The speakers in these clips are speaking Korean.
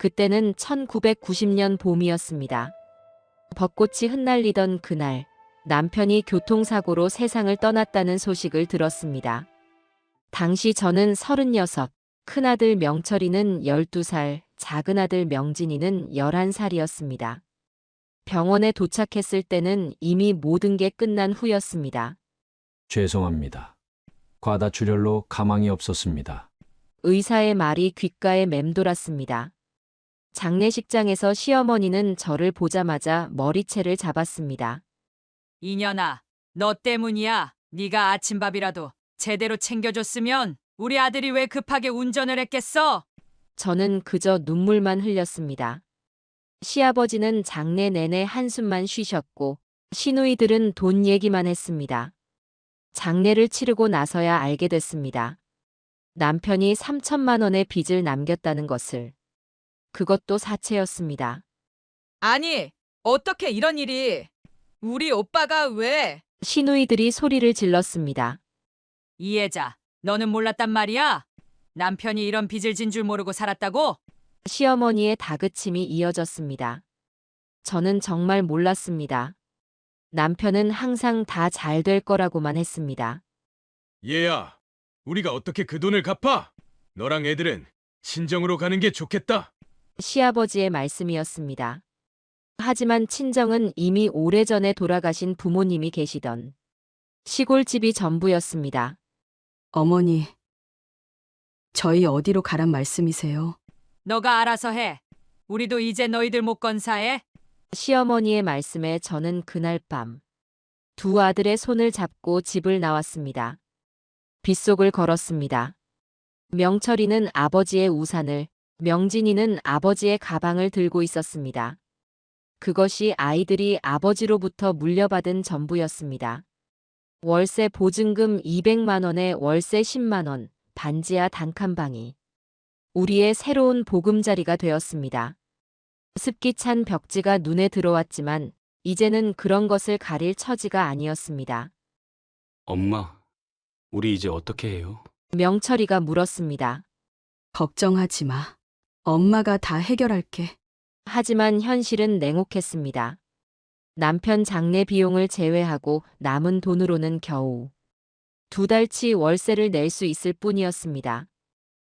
그때는 1990년 봄이었습니다. 벚꽃이 흩날리던 그날, 남편이 교통사고로 세상을 떠났다는 소식을 들었습니다. 당시 저는 36, 큰아들 명철이는 12살, 작은아들 명진이는 11살이었습니다. 병원에 도착했을 때는 이미 모든 게 끝난 후였습니다. 죄송합니다. 과다출혈로 가망이 없었습니다. 의사의 말이 귓가에 맴돌았습니다. 장례식장에서 시어머니는 저를 보자마자 머리채를 잡았습니다. 이년아, 너 때문이야. 네가 아침밥이라도 제대로 챙겨줬으면 우리 아들이 왜 급하게 운전을 했겠어? 저는 그저 눈물만 흘렸습니다. 시아버지는 장례 내내 한숨만 쉬셨고 시누이들은 돈 얘기만 했습니다. 장례를 치르고 나서야 알게 됐습니다. 남편이 3천만 원의 빚을 남겼다는 것을. 그것도 사채였습니다. 아니, 어떻게 이런 일이? 우리 오빠가 왜? 시누이들이 소리를 질렀습니다. 이혜자, 너는 몰랐단 말이야? 남편이 이런 빚을 진 줄 모르고 살았다고? 시어머니의 다그침이 이어졌습니다. 저는 정말 몰랐습니다. 남편은 항상 다 잘 될 거라고만 했습니다. 얘야, 우리가 어떻게 그 돈을 갚아? 너랑 애들은 친정으로 가는 게 좋겠다. 시아버지의 말씀이었습니다. 하지만 친정은 이미 오래전에 돌아가신 부모님이 계시던 시골집이 전부였습니다. 어머니, 저희 어디로 가란 말씀이세요? 너가 알아서 해. 우리도 이제 너희들 못 건사해. 시어머니의 말씀에 저는 그날 밤 두 아들의 손을 잡고 집을 나왔습니다. 빗속을 걸었습니다. 명철이는 아버지의 우산을, 명진이는 아버지의 가방을 들고 있었습니다. 그것이 아이들이 아버지로부터 물려받은 전부였습니다. 월세 보증금 200만 원에 월세 10만 원, 반지하 단칸방이 우리의 새로운 보금자리가 되었습니다. 습기 찬 벽지가 눈에 들어왔지만 이제는 그런 것을 가릴 처지가 아니었습니다. 엄마, 우리 이제 어떻게 해요? 명철이가 물었습니다. 걱정하지 마. 엄마가 다 해결할게. 하지만 현실은 냉혹했습니다. 남편 장례 비용을 제외하고 남은 돈으로는 겨우 2달치 월세를 낼 수 있을 뿐이었습니다.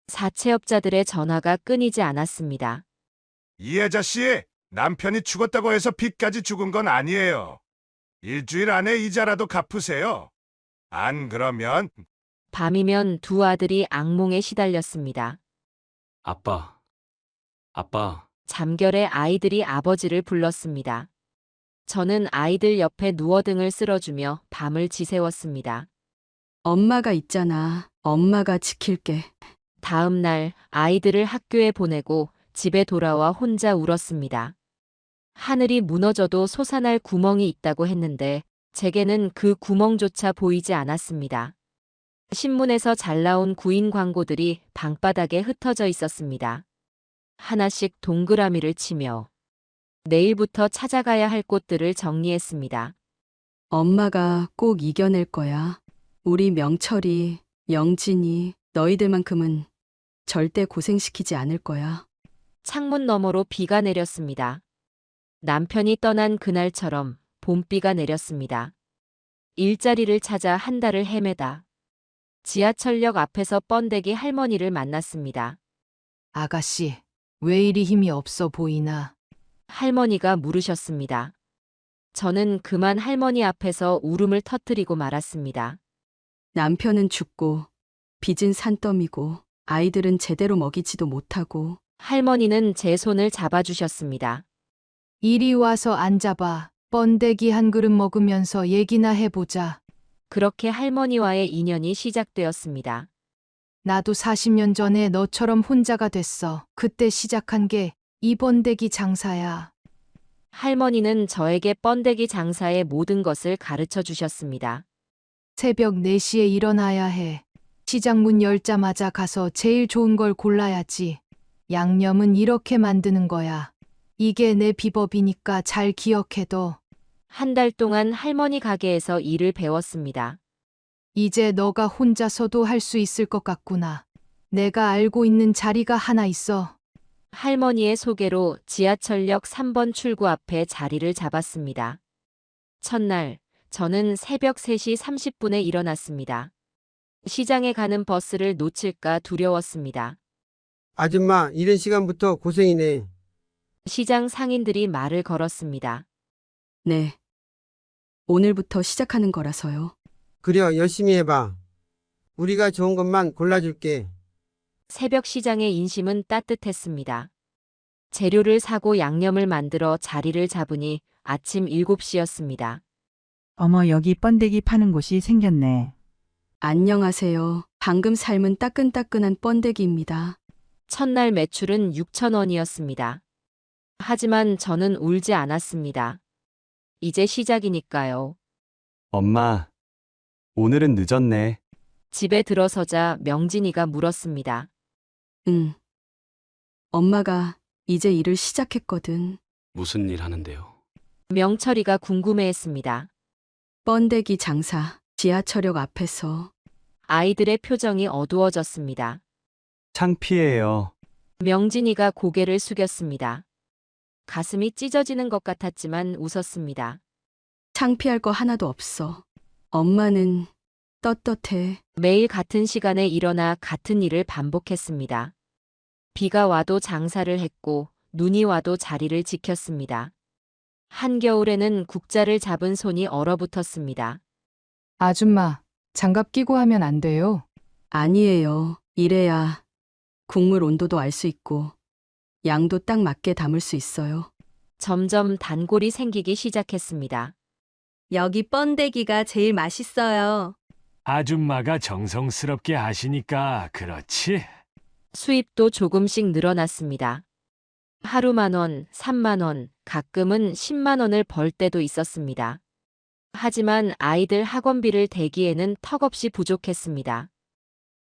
사채업자들의 전화가 끊이지 않았습니다. 이혜자 씨, 남편이 죽었다고 해서 빚까지 죽은 건 아니에요. 일주일 안에 이자라도 갚으세요. 안 그러면 밤이면 두 아들이 악몽에 시달렸습니다. 아빠, 아빠, 잠결에 아이들이 아버지를 불렀습니다. 저는 아이들 옆에 누워 등을 쓸어주며 밤을 지새웠습니다. 엄마가 있잖아. 엄마가 지킬게. 다음 날 아이들을 학교에 보내고 집에 돌아와 혼자 울었습니다. 하늘이 무너져도 솟아날 구멍이 있다고 했는데 제게는 그 구멍조차 보이지 않았습니다. 신문에서 잘 나온 구인 광고들이 방바닥에 흩어져 있었습니다. 하나씩 동그라미를 치며 내일부터 찾아가야 할 곳들을 정리했습니다. 엄마가 꼭 이겨낼 거야. 우리 명철이, 영진이, 너희들만큼은 절대 고생시키지 않을 거야. 창문 너머로 비가 내렸습니다. 남편이 떠난 그날처럼 봄비가 내렸습니다. 일자리를 찾아 한 달을 헤매다 지하철역 앞에서 번데기 할머니를 만났습니다. 아가씨, 왜 이리 힘이 없어 보이나? 할머니가 물으셨습니다. 저는 그만 할머니 앞에서 울음을 터뜨리고 말았습니다. 남편은 죽고, 빚은 산더미고, 아이들은 제대로 먹이지도 못하고. 할머니는 제 손을 잡아주셨습니다. 이리 와서 앉아봐. 번데기 한 그릇 먹으면서 얘기나 해보자. 그렇게 할머니와의 인연이 시작되었습니다. 나도 40년 전에 너처럼 혼자가 됐어. 그때 시작한 게 이 번데기 장사야. 할머니는 저에게 번데기 장사의 모든 것을 가르쳐 주셨습니다. 새벽 4시에 일어나야 해. 시장 문 열자마자 가서 제일 좋은 걸 골라야지. 양념은 이렇게 만드는 거야. 이게 내 비법이니까 잘 기억해둬. 한 달 동안 할머니 가게에서 일을 배웠습니다. 이제 너가 혼자서도 할 수 있을 것 같구나. 내가 알고 있는 자리가 하나 있어. 할머니의 소개로 지하철역 3번 출구 앞에 자리를 잡았습니다. 첫날, 저는 새벽 3시 30분에 일어났습니다. 시장에 가는 버스를 놓칠까 두려웠습니다. 아줌마, 이른 시간부터 고생이네. 시장 상인들이 말을 걸었습니다. 네. 오늘부터 시작하는 거라서요. 그래, 열심히 해봐. 우리가 좋은 것만 골라줄게. 새벽 시장의 인심은 따뜻했습니다. 재료를 사고 양념을 만들어 자리를 잡으니 아침 7시였습니다. 어머, 여기 번데기 파는 곳이 생겼네. 안녕하세요. 방금 삶은 따끈따끈한 번데기입니다. 첫날 매출은 6,000원이었습니다. 하지만 저는 울지 않았습니다. 이제 시작이니까요. 엄마, 오늘은 늦었네. 집에 들어서자 명진이가 물었습니다. 응. 엄마가 이제 일을 시작했거든. 무슨 일 하는데요? 명철이가 궁금해했습니다. 번데기 장사, 지하철역 앞에서. 아이들의 표정이 어두워졌습니다. 창피해요. 명진이가 고개를 숙였습니다. 가슴이 찢어지는 것 같았지만 웃었습니다. 창피할 거 하나도 없어. 엄마는 떳떳해. 매일 같은 시간에 일어나 같은 일을 반복했습니다. 비가 와도 장사를 했고 눈이 와도 자리를 지켰습니다. 한겨울에는 국자를 잡은 손이 얼어붙었습니다. 아줌마, 장갑 끼고 하면 안 돼요. 아니에요. 이래야 국물 온도도 알 수 있고 양도 딱 맞게 담을 수 있어요. 점점 단골이 생기기 시작했습니다. 여기 번데기가 제일 맛있어요. 아줌마가 정성스럽게 하시니까 그렇지. 수입도 조금씩 늘어났습니다. 하루 10,000원, 30,000원, 가끔은 100,000원을 벌 때도 있었습니다. 하지만 아이들 학원비를 대기에는 턱없이 부족했습니다.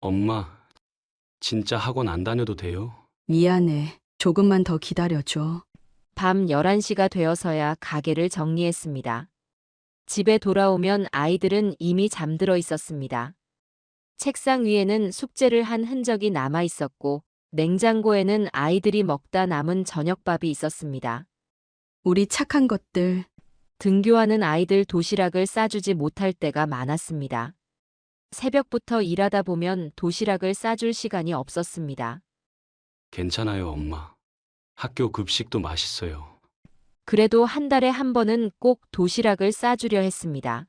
엄마, 진짜 학원 안 다녀도 돼요? 미안해. 조금만 더 기다려줘. 밤 11시가 되어서야 가게를 정리했습니다. 집에 돌아오면 아이들은 이미 잠들어 있었습니다. 책상 위에는 숙제를 한 흔적이 남아 있었고 냉장고에는 아이들이 먹다 남은 저녁밥이 있었습니다. 우리 착한 것들. 등교하는 아이들 도시락을 싸주지 못할 때가 많았습니다. 새벽부터 일하다 보면 도시락을 싸줄 시간이 없었습니다. 괜찮아요, 엄마. 학교 급식도 맛있어요. 그래도 한 달에 한 번은 꼭 도시락을 싸주려 했습니다.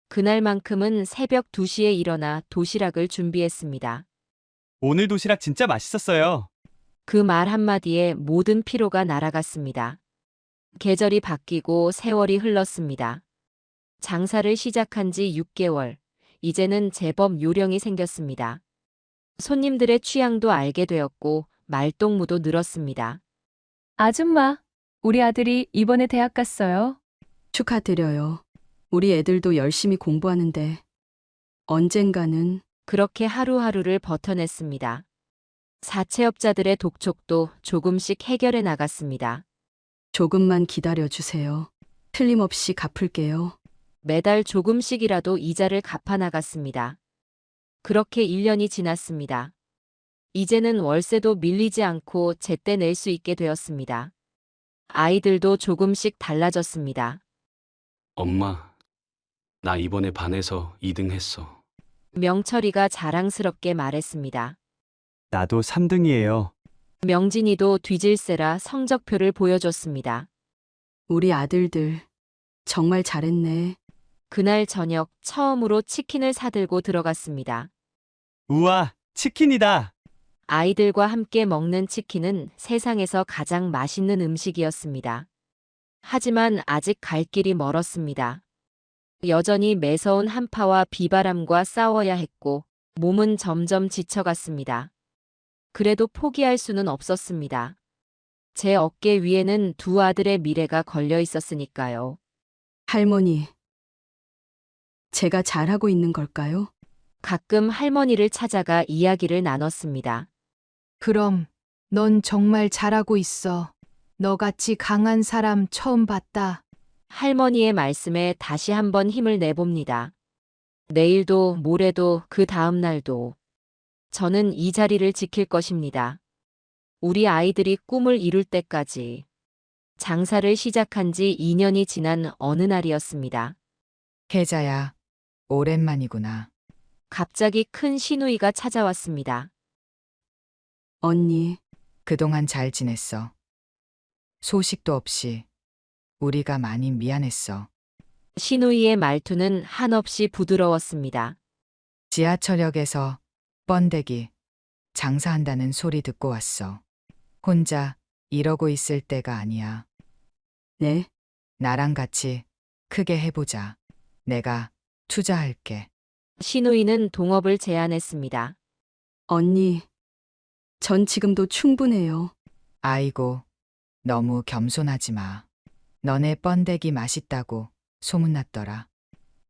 그날만큼은 새벽 2시에 일어나 도시락을 준비했습니다. 오늘 도시락 진짜 맛있었어요. 그 말 한마디에 모든 피로가 날아갔습니다. 계절이 바뀌고 세월이 흘렀습니다. 장사를 시작한 지 6개월, 이제는 제법 요령이 생겼습니다. 손님들의 취향도 알게 되었고 말동무도 늘었습니다. 아줌마, 우리 아들이 이번에 대학 갔어요. 축하드려요. 우리 애들도 열심히 공부하는데 언젠가는. 그렇게 하루하루를 버텨냈습니다. 사채업자들의 독촉도 조금씩 해결해 나갔습니다. 조금만 기다려주세요. 틀림없이 갚을게요. 매달 조금씩이라도 이자를 갚아 나갔습니다. 그렇게 1년이 지났습니다. 이제는 월세도 밀리지 않고 제때 낼 수 있게 되었습니다. 아이들도 조금씩 달라졌습니다. 엄마, 나 이번에 반에서 2등 했어. 명철이가 자랑스럽게 말했습니다. 나도 3등이에요. 명진이도 뒤질세라 성적표를 보여줬습니다. 우리 아들들 정말 잘했네. 그날 저녁 처음으로 치킨을 사들고 들어갔습니다. 우와, 치킨이다. 아이들과 함께 먹는 치킨은 세상에서 가장 맛있는 음식이었습니다. 하지만 아직 갈 길이 멀었습니다. 여전히 매서운 한파와 비바람과 싸워야 했고 몸은 점점 지쳐갔습니다. 그래도 포기할 수는 없었습니다. 제 어깨 위에는 두 아들의 미래가 걸려 있었으니까요. 할머니, 제가 잘하고 있는 걸까요? 가끔 할머니를 찾아가 이야기를 나눴습니다. 그럼 넌 정말 잘하고 있어. 너같이 강한 사람 처음 봤다. 할머니의 말씀에 다시 한번 힘을 내봅니다. 내일도 모레도 그 다음 날도 저는 이 자리를 지킬 것입니다. 우리 아이들이 꿈을 이룰 때까지. 장사를 시작한 지 2년이 지난 어느 날이었습니다. 혜자야, 오랜만이구나. 갑자기 큰 시누이가 찾아왔습니다. 언니, 그동안 잘 지냈어. 소식도 없이 우리가 많이 미안했어. 시누이의 말투는 한없이 부드러웠습니다. 지하철역에서 번데기 장사한다는 소리 듣고 왔어. 혼자 이러고 있을 때가 아니야. 네, 나랑 같이 크게 해보자. 내가 투자할게. 시누이는 동업을 제안했습니다. 언니, 전 지금도 충분해요. 아이고, 너무 겸손하지 마. 너네 번데기 맛있다고 소문났더라.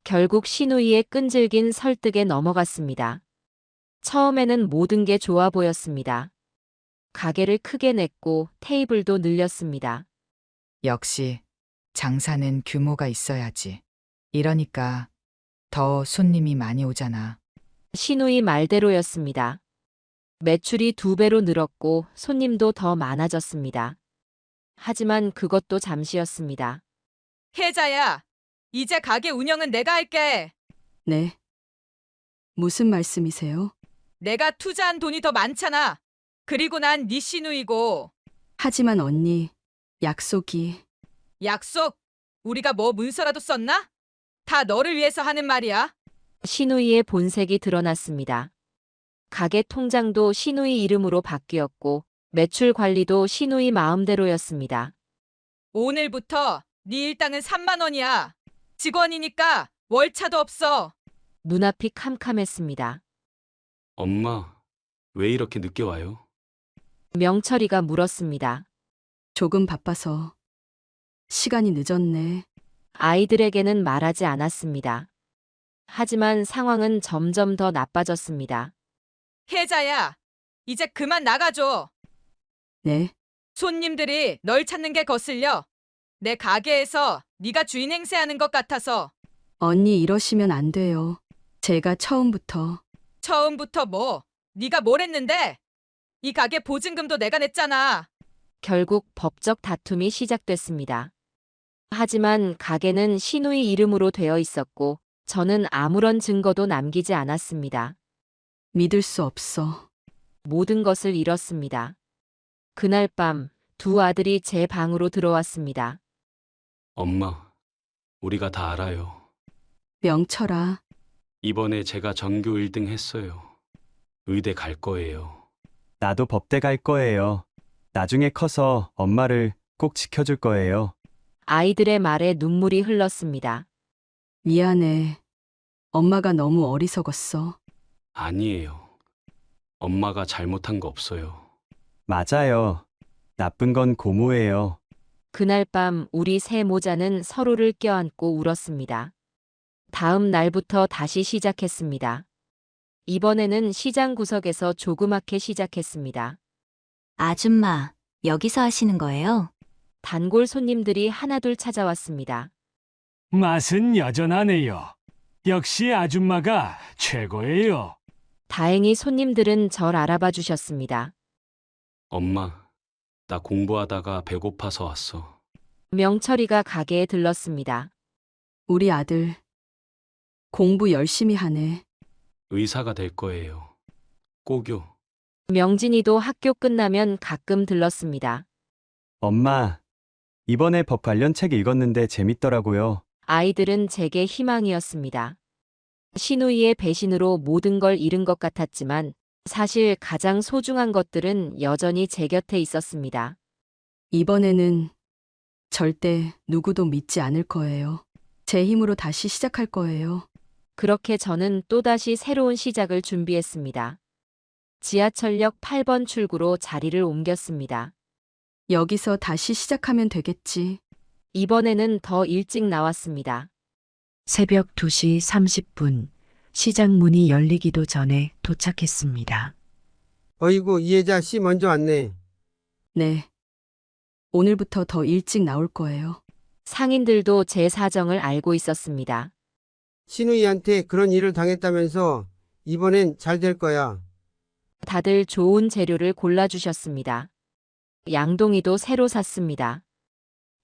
결국 시누이의 끈질긴 설득에 넘어갔습니다. 처음에는 모든 게 좋아 보였습니다. 가게를 크게 냈고 테이블도 늘렸습니다. 역시 장사는 규모가 있어야지. 이러니까 더 손님이 많이 오잖아. 시누이 말대로였습니다. 매출이 2배로 늘었고 손님도 더 많아졌습니다. 하지만 그것도 잠시였습니다. 혜자야, 이제 가게 운영은 내가 할게. 네. 무슨 말씀이세요? 내가 투자한 돈이 더 많잖아. 그리고 난 네 시누이고. 하지만 언니, 약속이. 약속? 우리가 뭐 문서라도 썼나? 다 너를 위해서 하는 말이야. 시누이의 본색이 드러났습니다. 가게 통장도 시누이 이름으로 바뀌었고 매출 관리도 시누이 마음대로였습니다. 오늘부터 네 일당은 3만 원이야. 직원이니까 월차도 없어. 눈앞이 캄캄했습니다. 엄마, 왜 이렇게 늦게 와요? 명철이가 물었습니다. 조금 바빠서. 시간이 늦었네. 아이들에게는 말하지 않았습니다. 하지만 상황은 점점 더 나빠졌습니다. 혜자야, 이제 그만 나가줘. 네, 손님들이 널 찾는 게 거슬려. 내 가게에서 네가 주인 행세하는 것 같아서. 언니 이러시면 안 돼요. 제가 처음부터. 처음부터 뭐? 네가 뭘 했는데? 이 가게 보증금도 내가 냈잖아. 결국 법적 다툼이 시작됐습니다. 하지만 가게는 시누이 이름으로 되어 있었고 저는 아무런 증거도 남기지 않았습니다. 믿을 수 없어. 모든 것을 잃었습니다. 그날 밤 두 아들이 제 방으로 들어왔습니다. 엄마, 우리가 다 알아요. 명철아, 이번에 제가 전교 1등 했어요. 의대 갈 거예요. 나도 법대 갈 거예요. 나중에 커서 엄마를 꼭 지켜줄 거예요. 아이들의 말에 눈물이 흘렀습니다. 미안해. 엄마가 너무 어리석었어. 아니에요. 엄마가 잘못한 거 없어요. 맞아요. 나쁜 건 고모예요. 그날 밤 우리 세 모자는 서로를 껴안고 울었습니다. 다음 날부터 다시 시작했습니다. 이번에는 시장 구석에서 조그맣게 시작했습니다. 아줌마, 여기서 하시는 거예요? 단골 손님들이 하나둘 찾아왔습니다. 맛은 여전하네요. 역시 아줌마가 최고예요. 다행히 손님들은 절 알아봐 주셨습니다. 엄마, 나 공부하다가 배고파서 왔어. 명철이가 가게에 들렀습니다. 우리 아들. 공부 열심히 하네. 의사가 될 거예요. 꼭요. 명진이도 학교 끝나면 가끔 들렀습니다. 엄마, 이번에 법 관련 책 읽었는데 재밌더라고요. 아이들은 제게 희망이었습니다. 시누이의 배신으로 모든 걸 잃은 것 같았지만 사실 가장 소중한 것들은 여전히 제 곁에 있었습니다. 이번에는 절대 누구도 믿지 않을 거예요. 제 힘으로 다시 시작할 거예요. 그렇게 저는 또다시 새로운 시작을 준비했습니다. 지하철역 8번 출구로 자리를 옮겼습니다. 여기서 다시 시작하면 되겠지. 이번에는 더 일찍 나왔습니다. 새벽 2시 30분 시장 문이 열리기도 전에 도착했습니다. 어이구, 이혜자 씨 먼저 왔네. 네. 오늘부터 더 일찍 나올 거예요. 상인들도 제 사정을 알고 있었습니다. 시누이한테 그런 일을 당했다면서 이번엔 잘 될 거야. 다들 좋은 재료를 골라주셨습니다. 양동이도 새로 샀습니다.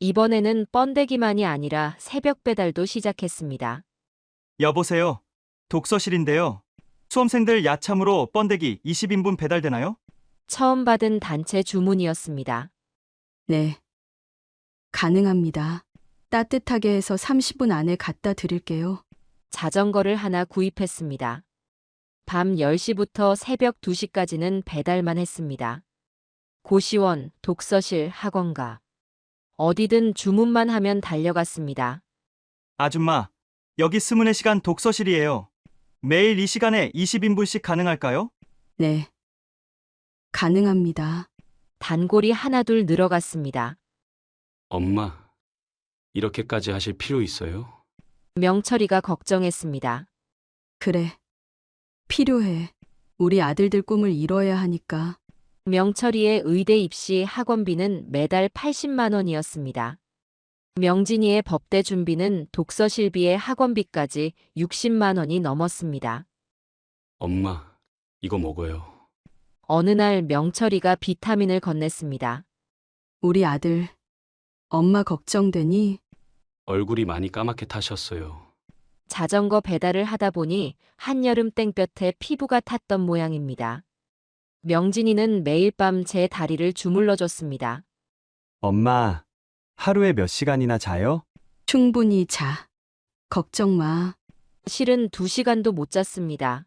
이번에는 번데기만이 아니라 새벽 배달도 시작했습니다. 여보세요. 독서실인데요. 수험생들 야참으로 번데기 20인분 배달되나요? 처음 받은 단체 주문이었습니다. 네. 가능합니다. 따뜻하게 해서 30분 안에 갖다 드릴게요. 자전거를 하나 구입했습니다. 밤 10시부터 새벽 2시까지는 배달만 했습니다. 고시원, 독서실, 학원가. 어디든 주문만 하면 달려갔습니다. 아줌마, 여기 스문의 시간 독서실이에요. 매일 이 시간에 20인분씩 가능할까요? 네. 가능합니다. 단골이 하나둘 늘어갔습니다. 엄마, 이렇게까지 하실 필요 있어요? 명철이가 걱정했습니다. 그래. 필요해. 우리 아들들 꿈을 이뤄야 하니까. 명철이의 의대 입시 학원비는 매달 80만 원이었습니다. 명진이의 법대 준비는 독서실비에 학원비까지 60만 원이 넘었습니다. 엄마, 이거 먹어요. 어느 날 명철이가 비타민을 건넸습니다. 우리 아들. 엄마 걱정되니? 얼굴이 많이 까맣게 타셨어요. 자전거 배달을 하다 보니 한여름 땡볕에 피부가 탔던 모양입니다. 명진이는 매일 밤 제 다리를 주물러줬습니다. 엄마, 하루에 몇 시간이나 자요? 충분히 자. 걱정 마. 실은 2시간도 못 잤습니다.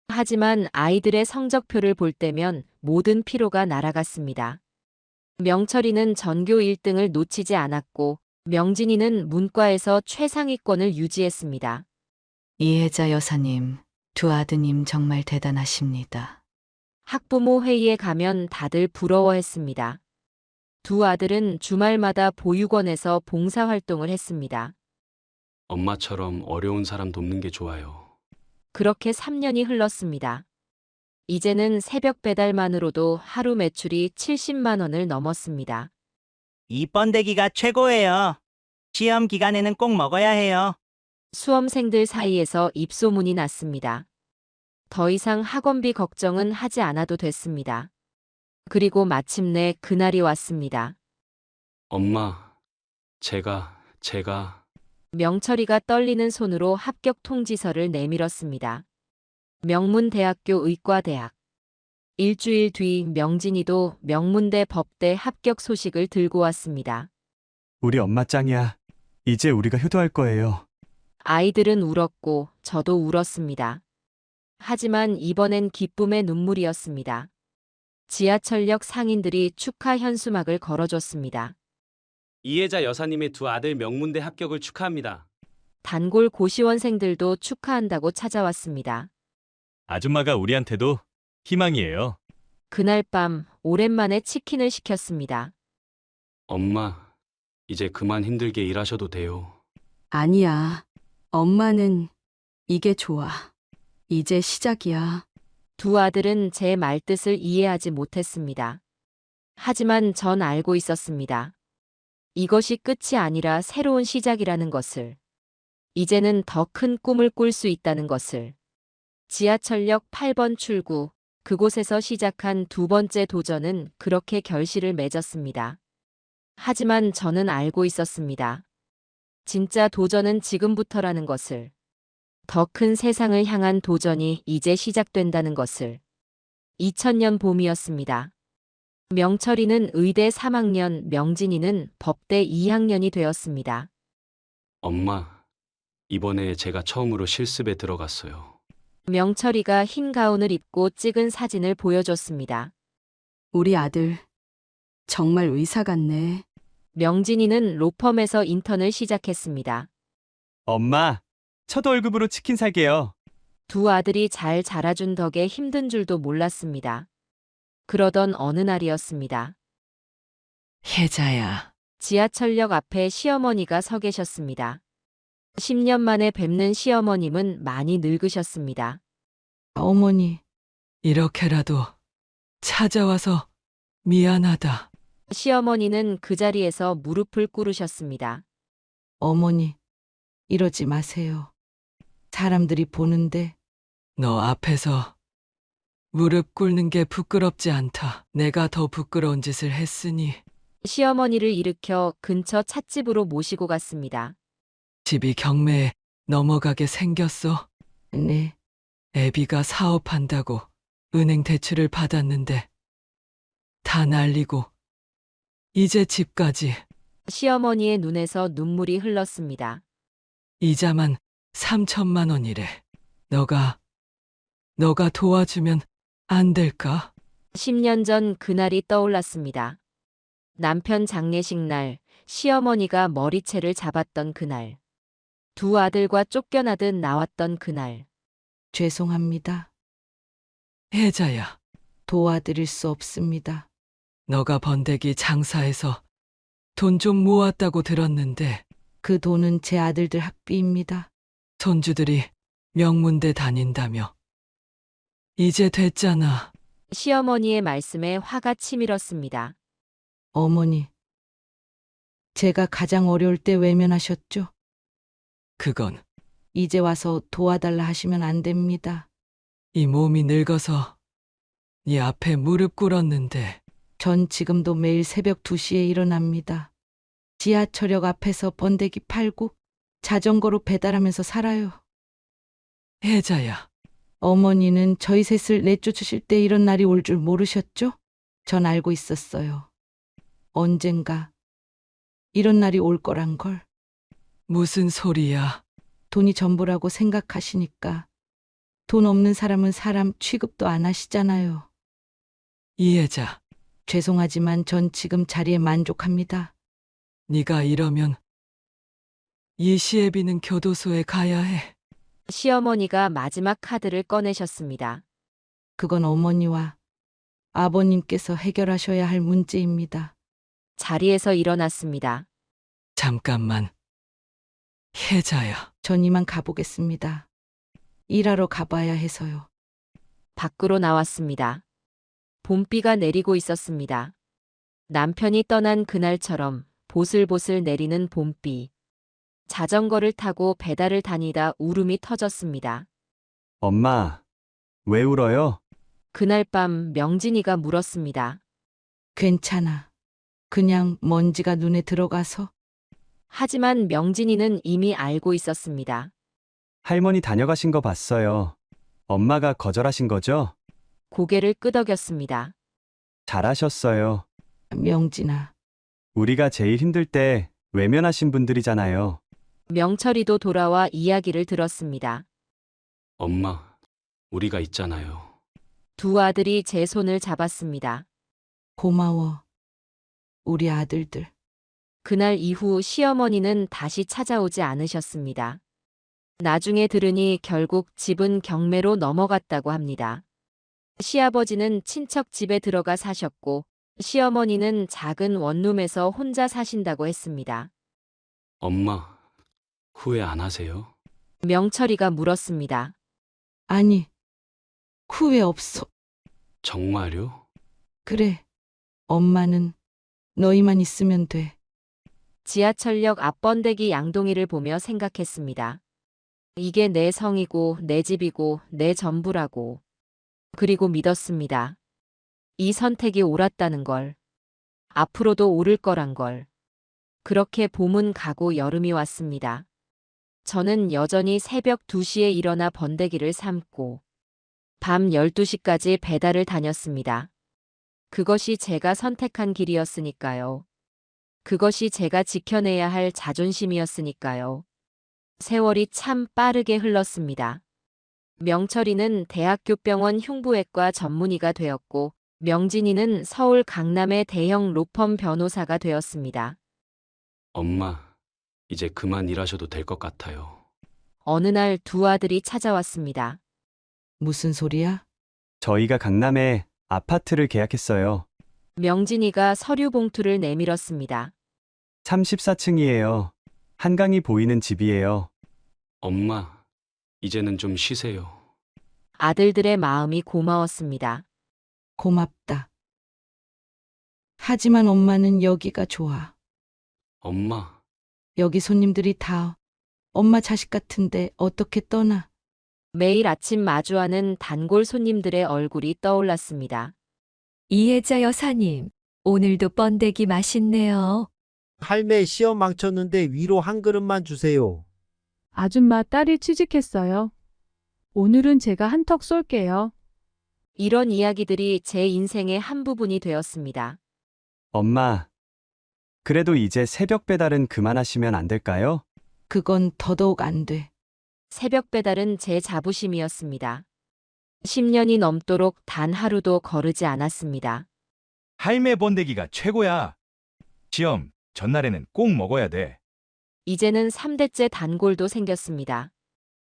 하지만 아이들의 성적표를 볼 때면 모든 피로가 날아갔습니다. 명철이는 전교 1등을 놓치지 않았고 명진이는 문과에서 최상위권을 유지했습니다. 이혜자 여사님, 두 아드님 정말 대단하십니다. 학부모 회의에 가면 다들 부러워했습니다. 두 아들은 주말마다 보육원에서 봉사활동을 했습니다. 엄마처럼 어려운 사람 돕는 게 좋아요. 그렇게 3년이 흘렀습니다. 이제는 새벽 배달만으로도 하루 매출이 70만 원을 넘었습니다. 이 번데기가 최고예요. 시험 기간에는 꼭 먹어야 해요. 수험생들 사이에서 입소문이 났습니다. 더 이상 학원비 걱정은 하지 않아도 됐습니다. 그리고 마침내 그날이 왔습니다. 엄마, 제가 명철이가 떨리는 손으로 합격 통지서를 내밀었습니다. 명문대학교 의과대학. 일주일 뒤 명진이도 명문대 법대 합격 소식을 들고 왔습니다. 우리 엄마 짱이야. 이제 우리가 효도할 거예요. 아이들은 울었고 저도 울었습니다. 하지만 이번엔 기쁨의 눈물이었습니다. 지하철역 상인들이 축하 현수막을 걸어줬습니다. 이혜자 여사님의 두 아들 명문대 합격을 축하합니다. 단골 고시원생들도 축하한다고 찾아왔습니다. 아줌마가 우리한테도 희망이에요. 그날 밤 오랜만에 치킨을 시켰습니다. 엄마, 이제 그만 힘들게 일하셔도 돼요. 아니야. 엄마는 이게 좋아. 이제 시작이야. 두 아들은 제 말뜻을 이해하지 못했습니다. 하지만 전 알고 있었습니다. 이것이 끝이 아니라 새로운 시작이라는 것을. 이제는 더 큰 꿈을 꿀 수 있다는 것을. 지하철역 8번 출구, 그곳에서 시작한 두 번째 도전은 그렇게 결실을 맺었습니다. 하지만 저는 알고 있었습니다. 진짜 도전은 지금부터라는 것을. 더 큰 세상을 향한 도전이 이제 시작된다는 것을. 2000년 봄이었습니다. 명철이는 의대 3학년, 명진이는 법대 2학년이 되었습니다. 엄마, 이번에 제가 처음으로 실습에 들어갔어요. 명철이가 흰 가운을 입고 찍은 사진을 보여줬습니다. 우리 아들. 정말 의사 같네. 명진이는 로펌에서 인턴을 시작했습니다. 엄마, 첫 월급으로 치킨 살게요. 두 아들이 잘 자라준 덕에 힘든 줄도 몰랐습니다. 그러던 어느 날이었습니다. 혜자야. 지하철역 앞에 시어머니가 서 계셨습니다. 10년 만에 뵙는 시어머님은 많이 늙으셨습니다. 어머니, 이렇게라도 찾아와서 미안하다. 시어머니는 그 자리에서 무릎을 꿇으셨습니다. 어머니, 이러지 마세요. 사람들이 보는데. 너 앞에서 무릎 꿇는 게 부끄럽지 않다. 내가 더 부끄러운 짓을 했으니 시어머니를 일으켜 근처 찻집으로 모시고 갔습니다. 집이 경매에 넘어가게 생겼어. 네. 애비가 사업한다고 은행 대출을 받았는데 다 날리고 이제 집까지 시어머니의 눈에서 눈물이 흘렀습니다. 이자만 3천만 원이래. 너가 도와주면 안 될까? 10년 전 그날이 떠올랐습니다. 남편 장례식 날, 시어머니가 머리채를 잡았던 그날. 두 아들과 쫓겨나듯 나왔던 그날. 죄송합니다. 혜자야, 도와드릴 수 없습니다. 너가 번데기 장사해서 돈 좀 모았다고 들었는데 그 돈은 제 아들들 학비입니다. 손주들이 명문대 다닌다며. 이제 됐잖아. 시어머니의 말씀에 화가 치밀었습니다. 어머니, 제가 가장 어려울 때 외면하셨죠? 그건 이제 와서 도와달라 하시면 안 됩니다. 이 몸이 늙어서 네 앞에 무릎 꿇었는데. 전 지금도 매일 새벽 2시에 일어납니다. 지하철역 앞에서 번데기 팔고 자전거로 배달하면서 살아요. 혜자야. 어머니는 저희 셋을 내쫓으실 때 이런 날이 올 줄 모르셨죠? 전 알고 있었어요. 언젠가 이런 날이 올 거란 걸. 무슨 소리야? 돈이 전부라고 생각하시니까 돈 없는 사람은 사람 취급도 안 하시잖아요. 이혜자. 죄송하지만 전 지금 자리에 만족합니다. 네가 이러면 이 시애비는 교도소에 가야 해. 시어머니가 마지막 카드를 꺼내셨습니다. 그건 어머니와 아버님께서 해결하셔야 할 문제입니다. 자리에서 일어났습니다. 잠깐만. 혜자야. 전 이만 가보겠습니다. 일하러 가봐야 해서요. 밖으로 나왔습니다. 봄비가 내리고 있었습니다. 남편이 떠난 그날처럼 보슬보슬 내리는 봄비. 자전거를 타고 배달을 다니다 울음이 터졌습니다. 엄마, 왜 울어요? 그날 밤 명진이가 물었습니다. 괜찮아. 그냥 먼지가 눈에 들어가서. 하지만 명진이는 이미 알고 있었습니다. 할머니 다녀가신 거 봤어요. 엄마가 거절하신 거죠? 고개를 끄덕였습니다. 잘하셨어요. 명진아. 우리가 제일 힘들 때 외면하신 분들이잖아요. 명철이도 돌아와 이야기를 들었습니다. 엄마, 우리가 있잖아요. 두 아들이 제 손을 잡았습니다. 고마워. 우리 아들들. 그날 이후 시어머니는 다시 찾아오지 않으셨습니다. 나중에 들으니 결국 집은 경매로 넘어갔다고 합니다. 시아버지는 친척 집에 들어가 사셨고 시어머니는 작은 원룸에서 혼자 사신다고 했습니다. 엄마, 후회 안 하세요? 명철이가 물었습니다. 아니, 후회 없어. 정말요? 그래. 엄마는 너희만 있으면 돼. 지하철역 앞 번데기 양동이를 보며 생각했습니다. 이게 내 성이고 내 집이고 내 전부라고. 그리고 믿었습니다. 이 선택이 옳았다는 걸. 앞으로도 오를 거란 걸. 그렇게 봄은 가고 여름이 왔습니다. 저는 여전히 새벽 2시에 일어나 번데기를 삶고 밤 12시까지 배달을 다녔습니다. 그것이 제가 선택한 길이었으니까요. 그것이 제가 지켜내야 할 자존심이었으니까요. 세월이 참 빠르게 흘렀습니다. 명철이는 대학교 병원 흉부외과 전문의가 되었고 명진이는 서울 강남의 대형 로펌 변호사가 되었습니다. 엄마, 이제 그만 일하셔도 될 것 같아요. 어느 날 두 아들이 찾아왔습니다. 무슨 소리야? 저희가 강남에 아파트를 계약했어요. 명진이가 서류 봉투를 내밀었습니다. 34층이에요. 한강이 보이는 집이에요. 엄마, 이제는 좀 쉬세요. 아들들의 마음이 고마웠습니다. 고맙다. 하지만 엄마는 여기가 좋아. 엄마, 여기 손님들이 다 엄마 자식 같은데 어떻게 떠나? 매일 아침 마주하는 단골 손님들의 얼굴이 떠올랐습니다. 이혜자 여사님, 오늘도 번데기 맛있네요. 할매 시험 망쳤는데 위로 한 그릇만 주세요. 아줌마 딸이 취직했어요. 오늘은 제가 한턱 쏠게요. 이런 이야기들이 제 인생의 한 부분이 되었습니다. 엄마, 그래도 이제 새벽 배달은 그만하시면 안 될까요? 그건 더더욱 안 돼. 새벽 배달은 제 자부심이었습니다. 10년이 넘도록 단 하루도 거르지 않았습니다. 할매 번데기가 최고야. 시험 전날에는 꼭 먹어야 돼. 이제는 3대째 단골도 생겼습니다.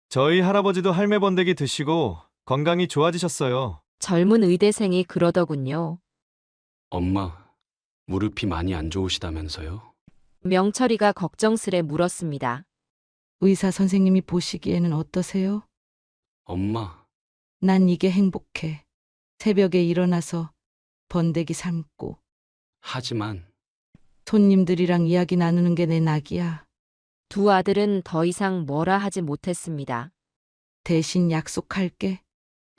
저희 할아버지도 할매 번데기 드시고 건강이 좋아지셨어요. 젊은 의대생이 그러더군요. 엄마, 무릎이 많이 안 좋으시다면서요? 명철이가 걱정스레 물었습니다. 의사 선생님이 보시기에는 어떠세요? 엄마, 난 이게 행복해. 새벽에 일어나서 번데기 삶고 하지만 손님들이랑 이야기 나누는 게 내 낙이야. 두 아들은 더 이상 뭐라 하지 못했습니다. 대신 약속할게.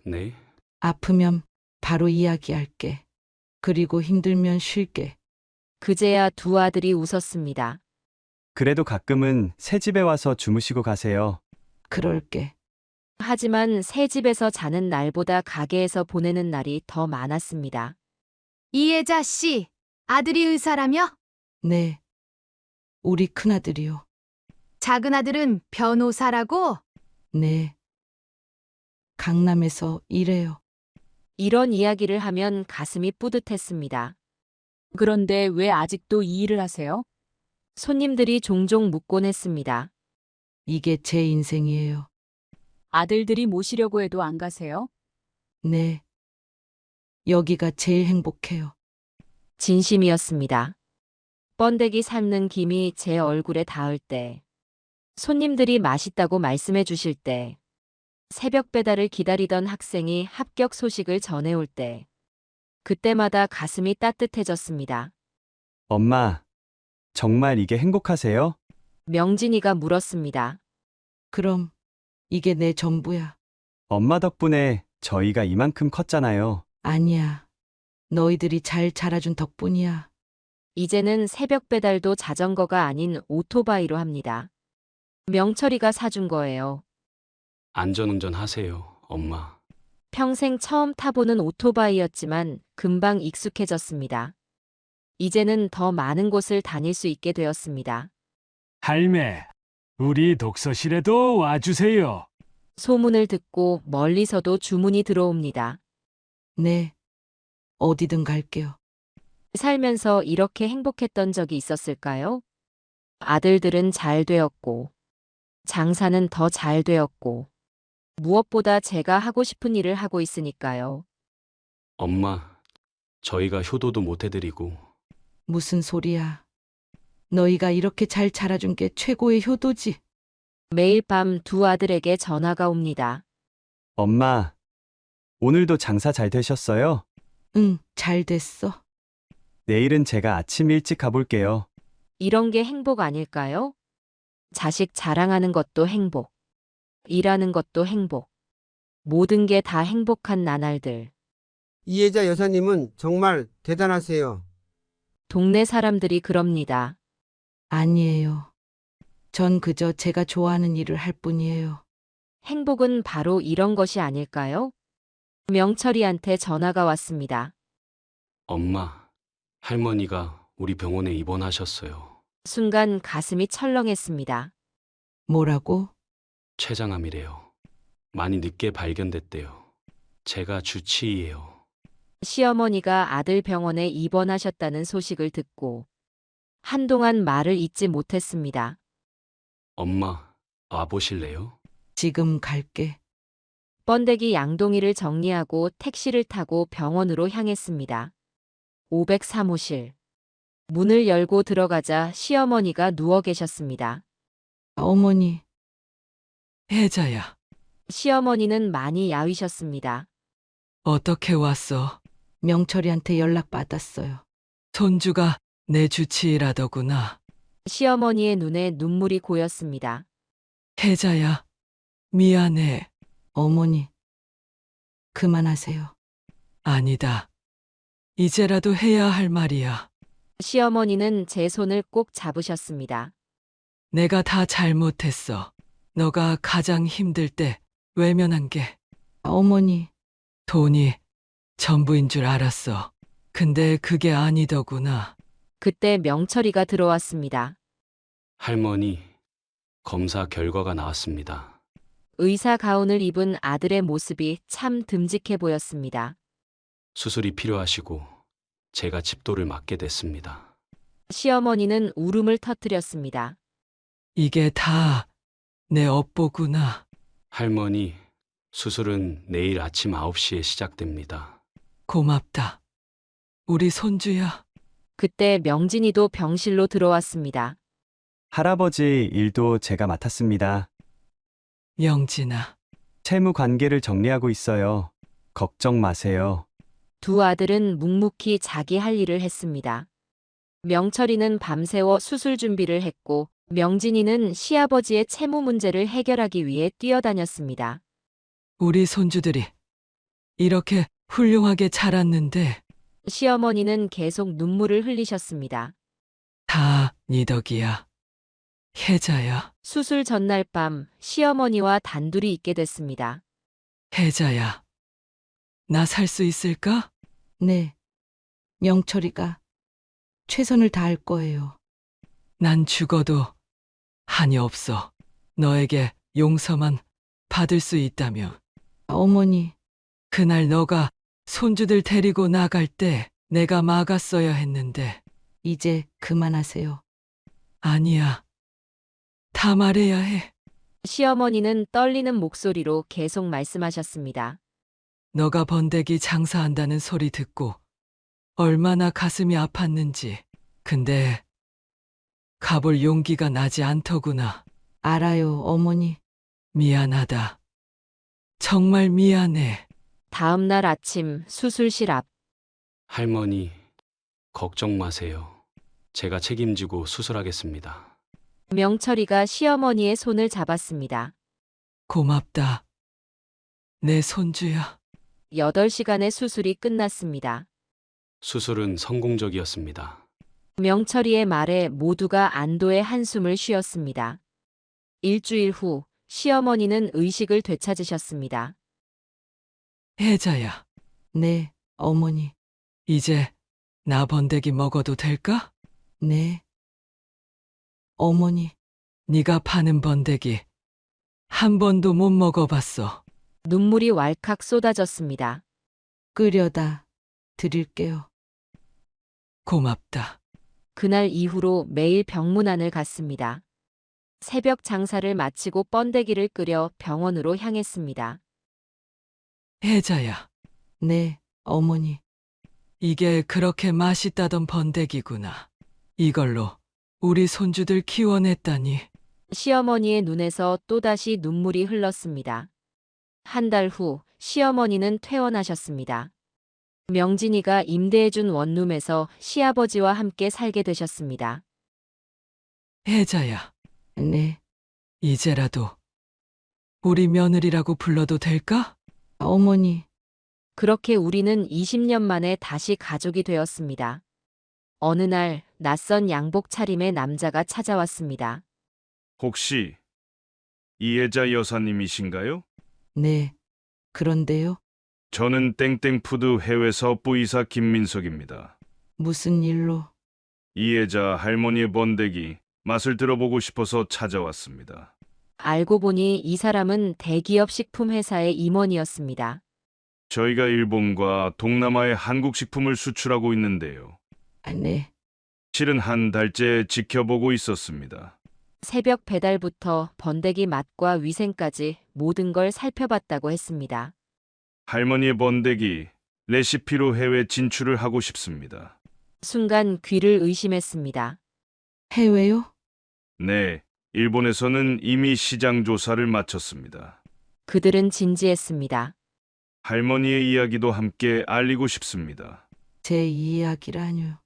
네, 아프면 바로 이야기할게. 그리고 힘들면 쉴게. 그제야 두 아들이 웃었습니다. 그래도 가끔은 새 집에 와서 주무시고 가세요. 그럴게. 하지만 새 집에서 자는 날보다 가게에서 보내는 날이 더 많았습니다. 이혜자 씨, 아들이 의사라며? 네. 우리 큰아들이요. 작은 아들은 변호사라고? 네. 강남에서 일해요. 이런 이야기를 하면 가슴이 뿌듯했습니다. 그런데 왜 아직도 이 일을 하세요? 손님들이 종종 묻곤 했습니다. 이게 제 인생이에요. 아들들이 모시려고 해도 안 가세요? 네. 여기가 제일 행복해요. 진심이었습니다. 번데기 삶는 김이 제 얼굴에 닿을 때, 손님들이 맛있다고 말씀해 주실 때, 새벽 배달을 기다리던 학생이 합격 소식을 전해올 때, 그때마다 가슴이 따뜻해졌습니다. 엄마, 정말 이게 행복하세요? 명진이가 물었습니다. 그럼 이게 내 전부야. 엄마 덕분에 저희가 이만큼 컸잖아요. 아니야. 너희들이 잘 자라준 덕분이야. 이제는 새벽 배달도 자전거가 아닌 오토바이로 합니다. 명철이가 사준 거예요. 안전운전 하세요, 엄마. 평생 처음 타보는 오토바이였지만 금방 익숙해졌습니다. 이제는 더 많은 곳을 다닐 수 있게 되었습니다. 할매, 우리 독서실에도 와주세요. 소문을 듣고 멀리서도 주문이 들어옵니다. 네. 어디든 갈게요. 살면서 이렇게 행복했던 적이 있었을까요? 아들들은 잘 되었고, 장사는 더 잘 되었고, 무엇보다 제가 하고 싶은 일을 하고 있으니까요. 엄마, 저희가 효도도 못 해드리고 무슨 소리야. 너희가 이렇게 잘 자라준 게 최고의 효도지. 매일 밤 두 아들에게 전화가 옵니다. 엄마, 오늘도 장사 잘 되셨어요? 응, 잘 됐어. 내일은 제가 아침 일찍 가볼게요. 이런 게 행복 아닐까요? 자식 자랑하는 것도 행복. 일하는 것도 행복. 모든 게 다 행복한 나날들. 이혜자 여사님은 정말 대단하세요. 동네 사람들이 그럽니다. 아니에요. 전 그저 제가 좋아하는 일을 할 뿐이에요. 행복은 바로 이런 것이 아닐까요? 명철이한테 전화가 왔습니다. 엄마, 할머니가 우리 병원에 입원하셨어요. 순간 가슴이 철렁했습니다. 뭐라고? 췌장암이래요. 많이 늦게 발견됐대요. 제가 주치의예요. 시어머니가 아들 병원에 입원하셨다는 소식을 듣고 한동안 말을 잇지 못했습니다. 엄마, 와보실래요? 지금 갈게. 번데기 양동이를 정리하고 택시를 타고 병원으로 향했습니다. 503호실. 문을 열고 들어가자 시어머니가 누워 계셨습니다. 어머니. 혜자야, 시어머니는 많이 야위셨습니다. 어떻게 왔어? 명철이한테 연락받았어요. 손주가 내 주치의라더구나. 시어머니의 눈에 눈물이 고였습니다. 혜자야, 미안해. 어머니, 그만하세요. 아니다. 이제라도 해야 할 말이야. 시어머니는 제 손을 꼭 잡으셨습니다. 내가 다 잘못했어. 너가 가장 힘들 때 외면한 게 어머니, 돈이 전부인 줄 알았어. 근데 그게 아니더구나. 그때 명철이가 들어왔습니다. 할머니, 검사 결과가 나왔습니다. 의사 가운을 입은 아들의 모습이 참 듬직해 보였습니다. 수술이 필요하시고 제가 집도를 맡게 됐습니다. 시어머니는 울음을 터뜨렸습니다. 이게 다 내 업보구나. 할머니, 수술은 내일 아침 9시에 시작됩니다. 고맙다. 우리 손주야. 그때 명진이도 병실로 들어왔습니다. 할아버지 일도 제가 맡았습니다. 영진아. 채무 관계를 정리하고 있어요. 걱정 마세요. 두 아들은 묵묵히 자기 할 일을 했습니다. 명철이는 밤새워 수술 준비를 했고 명진이는 시아버지의 채무 문제를 해결하기 위해 뛰어다녔습니다. 우리 손주들이 이렇게 훌륭하게 자랐는데 시어머니는 계속 눈물을 흘리셨습니다. 다 네 덕이야. 혜자야. 수술 전날 밤 시어머니와 단둘이 있게 됐습니다. 혜자야. 나 살 수 있을까? 네. 명철이가 최선을 다할 거예요. 난 죽어도 한이 없어. 너에게 용서만 받을 수 있다면. 어머니, 그날 너가 손주들 데리고 나갈 때 내가 막았어야 했는데. 이제 그만하세요. 아니야. 다 말해야 해. 시어머니는 떨리는 목소리로 계속 말씀하셨습니다. 너가 번데기 장사한다는 소리 듣고 얼마나 가슴이 아팠는지. 근데 가볼 용기가 나지 않더구나. 알아요, 어머니. 미안하다. 정말 미안해. 다음 날 아침 수술실 앞. 할머니, 걱정 마세요. 제가 책임지고 수술하겠습니다. 명철이가 시어머니의 손을 잡았습니다. 고맙다. 내 손주야. 8시간의 수술이 끝났습니다. 수술은 성공적이었습니다. 명철이의 말에 모두가 안도의 한숨을 쉬었습니다. 일주일 후 시어머니는 의식을 되찾으셨습니다. 혜자야. 네, 어머니. 이제 나 번데기 먹어도 될까? 네. 어머니. 네가 파는 번데기 한 번도 못 먹어봤어. 눈물이 왈칵 쏟아졌습니다. 끓여다 드릴게요. 고맙다. 그날 이후로 매일 병문안을 갔습니다. 새벽 장사를 마치고 번데기를 끓여 병원으로 향했습니다. 혜자야. 네, 어머니. 이게 그렇게 맛있다던 번데기구나. 이걸로 우리 손주들 키워냈다니. 시어머니의 눈에서 또다시 눈물이 흘렀습니다. 한 달 후 시어머니는 퇴원하셨습니다. 명진이가 임대해준 원룸에서 시아버지와 함께 살게 되셨습니다. 혜자야. 네. 이제라도 우리 며느리라고 불러도 될까? 어머니. 그렇게 우리는 20년 만에 다시 가족이 되었습니다. 어느 날 낯선 양복 차림의 남자가 찾아왔습니다. 혹시 이혜자 여사님이신가요? 네. 그런데요. 저는 땡땡푸드 해외 사업부이사 김민석입니다. 무슨 일로? 이혜자 할머니의 번데기 맛을 들어보고 싶어서 찾아왔습니다. 알고 보니 이 사람은 대기업 식품회사의 임원이었습니다. 저희가 일본과 동남아에 한국 식품을 수출하고 있는데요. 네. 실은 한 달째 지켜보고 있었습니다. 새벽 배달부터 번데기 맛과 위생까지 모든 걸 살펴봤다고 했습니다. 할머니의 번데기 레시피로 해외 진출을 하고 싶습니다. 순간 귀를 의심했습니다. 해외요? 네, 일본에서는 이미 시장 조사를 마쳤습니다. 그들은 진지했습니다. 할머니의 이야기도 함께 알리고 싶습니다. 제 이야기라뇨.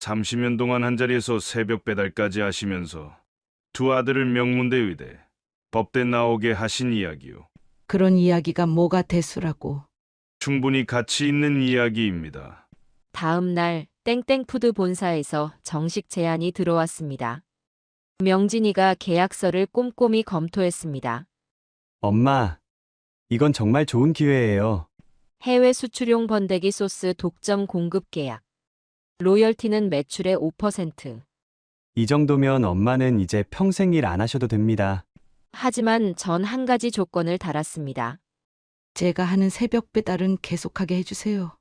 30년 동안 한자리에서 새벽 배달까지 하시면서 두 아들을 명문대 의대, 법대 나오게 하신 이야기요. 그런 이야기가 뭐가 대수라고. 충분히 가치 있는 이야기입니다. 다음 날 땡땡푸드 본사에서 정식 제안이 들어왔습니다. 명진이가 계약서를 꼼꼼히 검토했습니다. 엄마, 이건 정말 좋은 기회예요. 해외 수출용 번데기 소스 독점 공급 계약. 로열티는 매출의 5%. 이 정도면 엄마는 이제 평생 일 안 하셔도 됩니다. 하지만 전 한 가지 조건을 달았습니다. 제가 하는 새벽 배달은 계속하게 해주세요.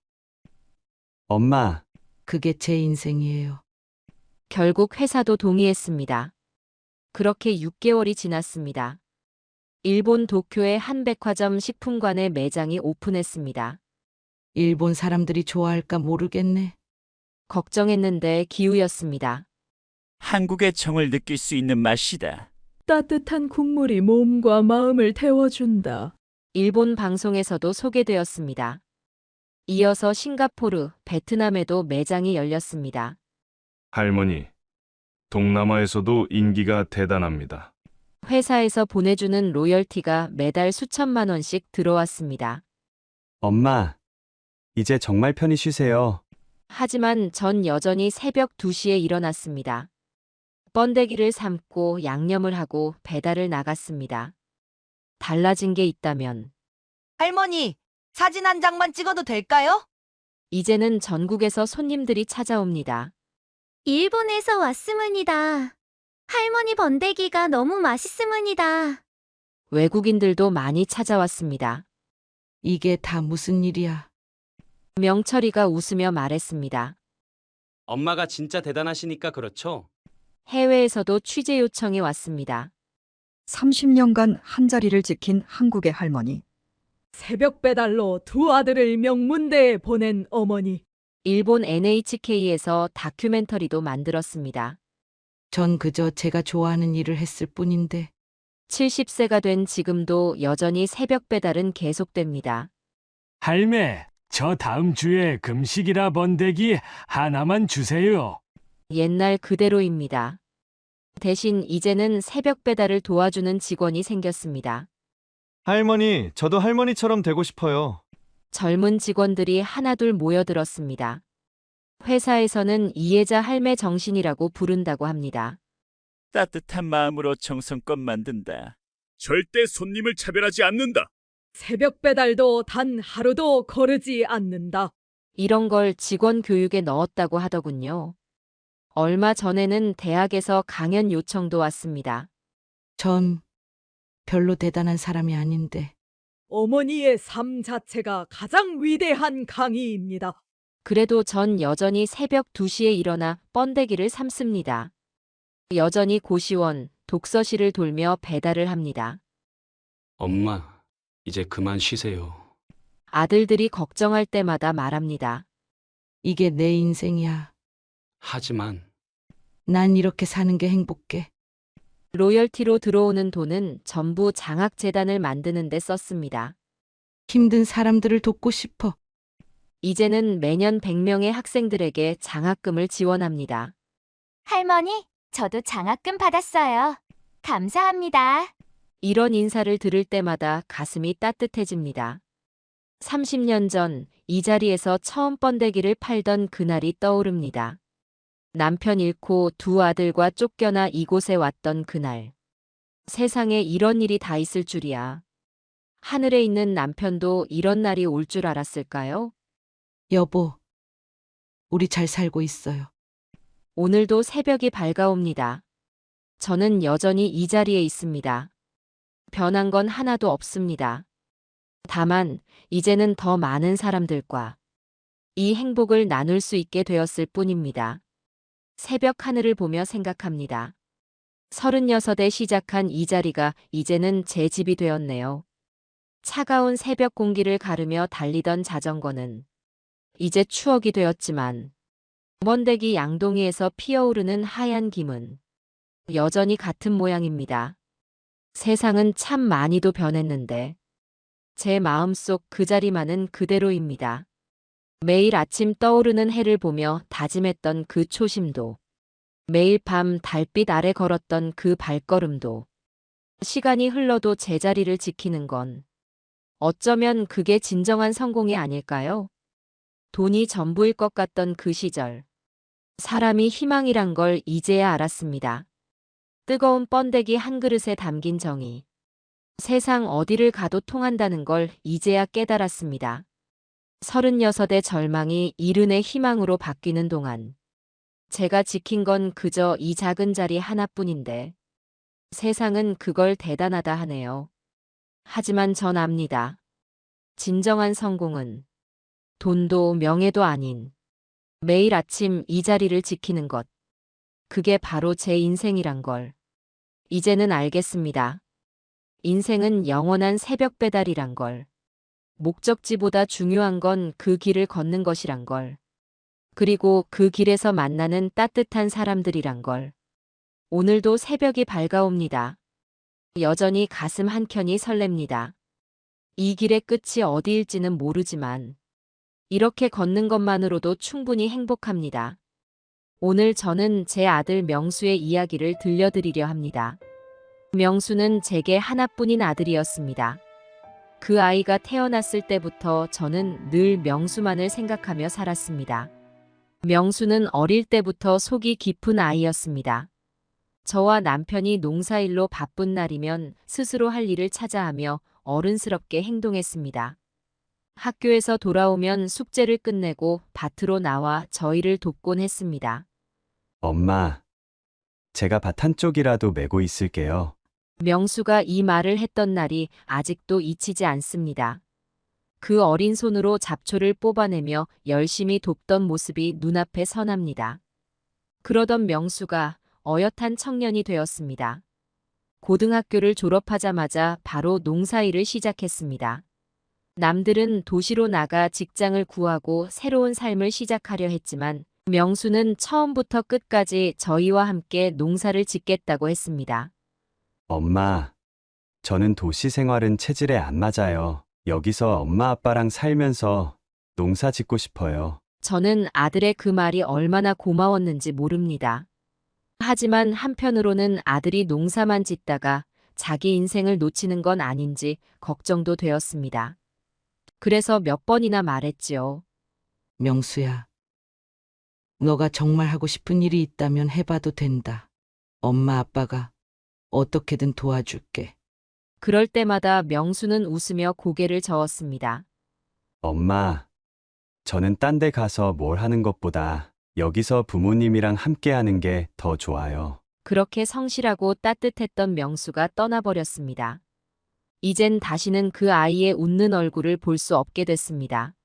엄마, 그게 제 인생이에요. 결국 회사도 동의했습니다. 그렇게 6개월이 지났습니다. 일본 도쿄의 한 백화점 식품관에 매장이 오픈했습니다. 일본 사람들이 좋아할까 모르겠네. 걱정했는데 기우였습니다. 한국의 정을 느낄 수 있는 맛이다. 따뜻한 국물이 몸과 마음을 태워준다. 일본 방송에서도 소개되었습니다. 이어서 싱가포르, 베트남에도 매장이 열렸습니다. 할머니, 동남아에서도 인기가 대단합니다. 회사에서 보내주는 로열티가 매달 수천만 원씩 들어왔습니다. 엄마, 이제 정말 편히 쉬세요. 하지만 전 여전히 새벽 2시에 일어났습니다. 번데기를 삶고 양념을 하고 배달을 나갔습니다. 달라진 게 있다면 할머니, 사진 한 장만 찍어도 될까요? 이제는 전국에서 손님들이 찾아옵니다. 일본에서 왔습니다. 할머니 번데기가 너무 맛있습니다. 외국인들도 많이 찾아왔습니다. 이게 다 무슨 일이야? 명철이가 웃으며 말했습니다. 엄마가 진짜 대단하시니까 그렇죠? 해외에서도 취재 요청이 왔습니다. 30년간 한자리를 지킨 한국의 할머니. 새벽 배달로 두 아들을 명문대에 보낸 어머니. 일본 NHK에서 다큐멘터리도 만들었습니다. 전 그저 제가 좋아하는 일을 했을 뿐인데. 70세가 된 지금도 여전히 새벽 배달은 계속됩니다. 할매, 저 다음 주에 금식이라 번데기 하나만 주세요. 옛날 그대로입니다. 대신 이제는 새벽 배달을 도와주는 직원이 생겼습니다. 할머니, 저도 할머니처럼 되고 싶어요. 젊은 직원들이 하나둘 모여들었습니다. 회사에서는 이해자 할매 정신이라고 부른다고 합니다. 따뜻한 마음으로 정성껏 만든다. 절대 손님을 차별하지 않는다. 새벽 배달도 단 하루도 거르지 않는다. 이런 걸 직원 교육에 넣었다고 하더군요. 얼마 전에는 대학에서 강연 요청도 왔습니다. 전 별로 대단한 사람이 아닌데. 어머니의 삶 자체가 가장 위대한 강의입니다. 그래도 전 여전히 새벽 2시에 일어나 번데기를 삶습니다. 여전히 고시원, 독서실을 돌며 배달을 합니다. 엄마, 이제 그만 쉬세요. 아들들이 걱정할 때마다 말합니다. 이게 내 인생이야. 하지만 난 이렇게 사는 게 행복해. 로열티로 들어오는 돈은 전부 장학재단을 만드는 데 썼습니다. 힘든 사람들을 돕고 싶어. 이제는 매년 100명의 학생들에게 장학금을 지원합니다. 할머니, 저도 장학금 받았어요. 감사합니다. 이런 인사를 들을 때마다 가슴이 따뜻해집니다. 30년 전 이 자리에서 처음 번데기를 팔던 그날이 떠오릅니다. 남편 잃고 두 아들과 쫓겨나 이곳에 왔던 그날. 세상에 이런 일이 다 있을 줄이야. 하늘에 있는 남편도 이런 날이 올 줄 알았을까요? 여보, 우리 잘 살고 있어요. 오늘도 새벽이 밝아옵니다. 저는 여전히 이 자리에 있습니다. 변한 건 하나도 없습니다. 다만 이제는 더 많은 사람들과 이 행복을 나눌 수 있게 되었을 뿐입니다. 새벽 하늘을 보며 생각합니다. 36에 시작한 이 자리가 이제는 제 집이 되었네요. 차가운 새벽 공기를 가르며 달리던 자전거는 이제 추억이 되었지만 번데기 양동이에서 피어오르는 하얀 김은 여전히 같은 모양입니다. 세상은 참 많이도 변했는데 제 마음속 그 자리만은 그대로입니다. 매일 아침 떠오르는 해를 보며 다짐했던 그 초심도, 매일 밤 달빛 아래 걸었던 그 발걸음도, 시간이 흘러도 제자리를 지키는 건 어쩌면 그게 진정한 성공이 아닐까요? 돈이 전부일 것 같던 그 시절. 사람이 희망이란 걸 이제야 알았습니다. 뜨거운 번데기 한 그릇에 담긴 정의. 세상 어디를 가도 통한다는 걸 이제야 깨달았습니다. 36의 절망이 70의 희망으로 바뀌는 동안 제가 지킨 건 그저 이 작은 자리 하나뿐인데 세상은 그걸 대단하다 하네요. 하지만 전 압니다. 진정한 성공은 돈도 명예도 아닌 매일 아침 이 자리를 지키는 것. 그게 바로 제 인생이란 걸 이제는 알겠습니다. 인생은 영원한 새벽 배달이란 걸. 목적지보다 중요한 건 그 길을 걷는 것이란 걸. 그리고 그 길에서 만나는 따뜻한 사람들이란 걸. 오늘도 새벽이 밝아옵니다. 여전히 가슴 한켠이 설렙니다. 이 길의 끝이 어디일지는 모르지만 이렇게 걷는 것만으로도 충분히 행복합니다. 오늘 저는 제 아들 명수의 이야기를 들려드리려 합니다. 명수는 제게 하나뿐인 아들이었습니다. 그 아이가 태어났을 때부터 저는 늘 명수만을 생각하며 살았습니다. 명수는 어릴 때부터 속이 깊은 아이였습니다. 저와 남편이 농사일로 바쁜 날이면 스스로 할 일을 찾아 하며 어른스럽게 행동했습니다. 학교에서 돌아오면 숙제를 끝내고 밭으로 나와 저희를 돕곤 했습니다. 엄마, 제가 밭 한쪽이라도 메고 있을게요. 명수가 이 말을 했던 날이 아직도 잊히지 않습니다. 그 어린 손으로 잡초를 뽑아내며 열심히 돕던 모습이 눈앞에 선합니다. 그러던 명수가 어엿한 청년이 되었습니다. 고등학교를 졸업하자마자 바로 농사일을 시작했습니다. 남들은 도시로 나가 직장을 구하고 새로운 삶을 시작하려 했지만 명수는 처음부터 끝까지 저희와 함께 농사를 짓겠다고 했습니다. 엄마, 저는 도시 생활은 체질에 안 맞아요. 여기서 엄마 아빠랑 살면서 농사 짓고 싶어요. 저는 아들의 그 말이 얼마나 고마웠는지 모릅니다. 하지만 한편으로는 아들이 농사만 짓다가 자기 인생을 놓치는 건 아닌지 걱정도 되었습니다. 그래서 몇 번이나 말했지요. 명수야, 너가 정말 하고 싶은 일이 있다면 해봐도 된다. 엄마 아빠가 어떻게든 도와줄게. 그럴 때마다 명수는 웃으며 고개를 저었습니다. 엄마, 저는 딴 데 가서 뭘 하는 것보다 여기서 부모님이랑 함께 하는 게 더 좋아요. 그렇게 성실하고 따뜻했던 명수가 떠나버렸습니다. 이젠 다시는 그 아이의 웃는 얼굴을 볼 수 없게 됐습니다.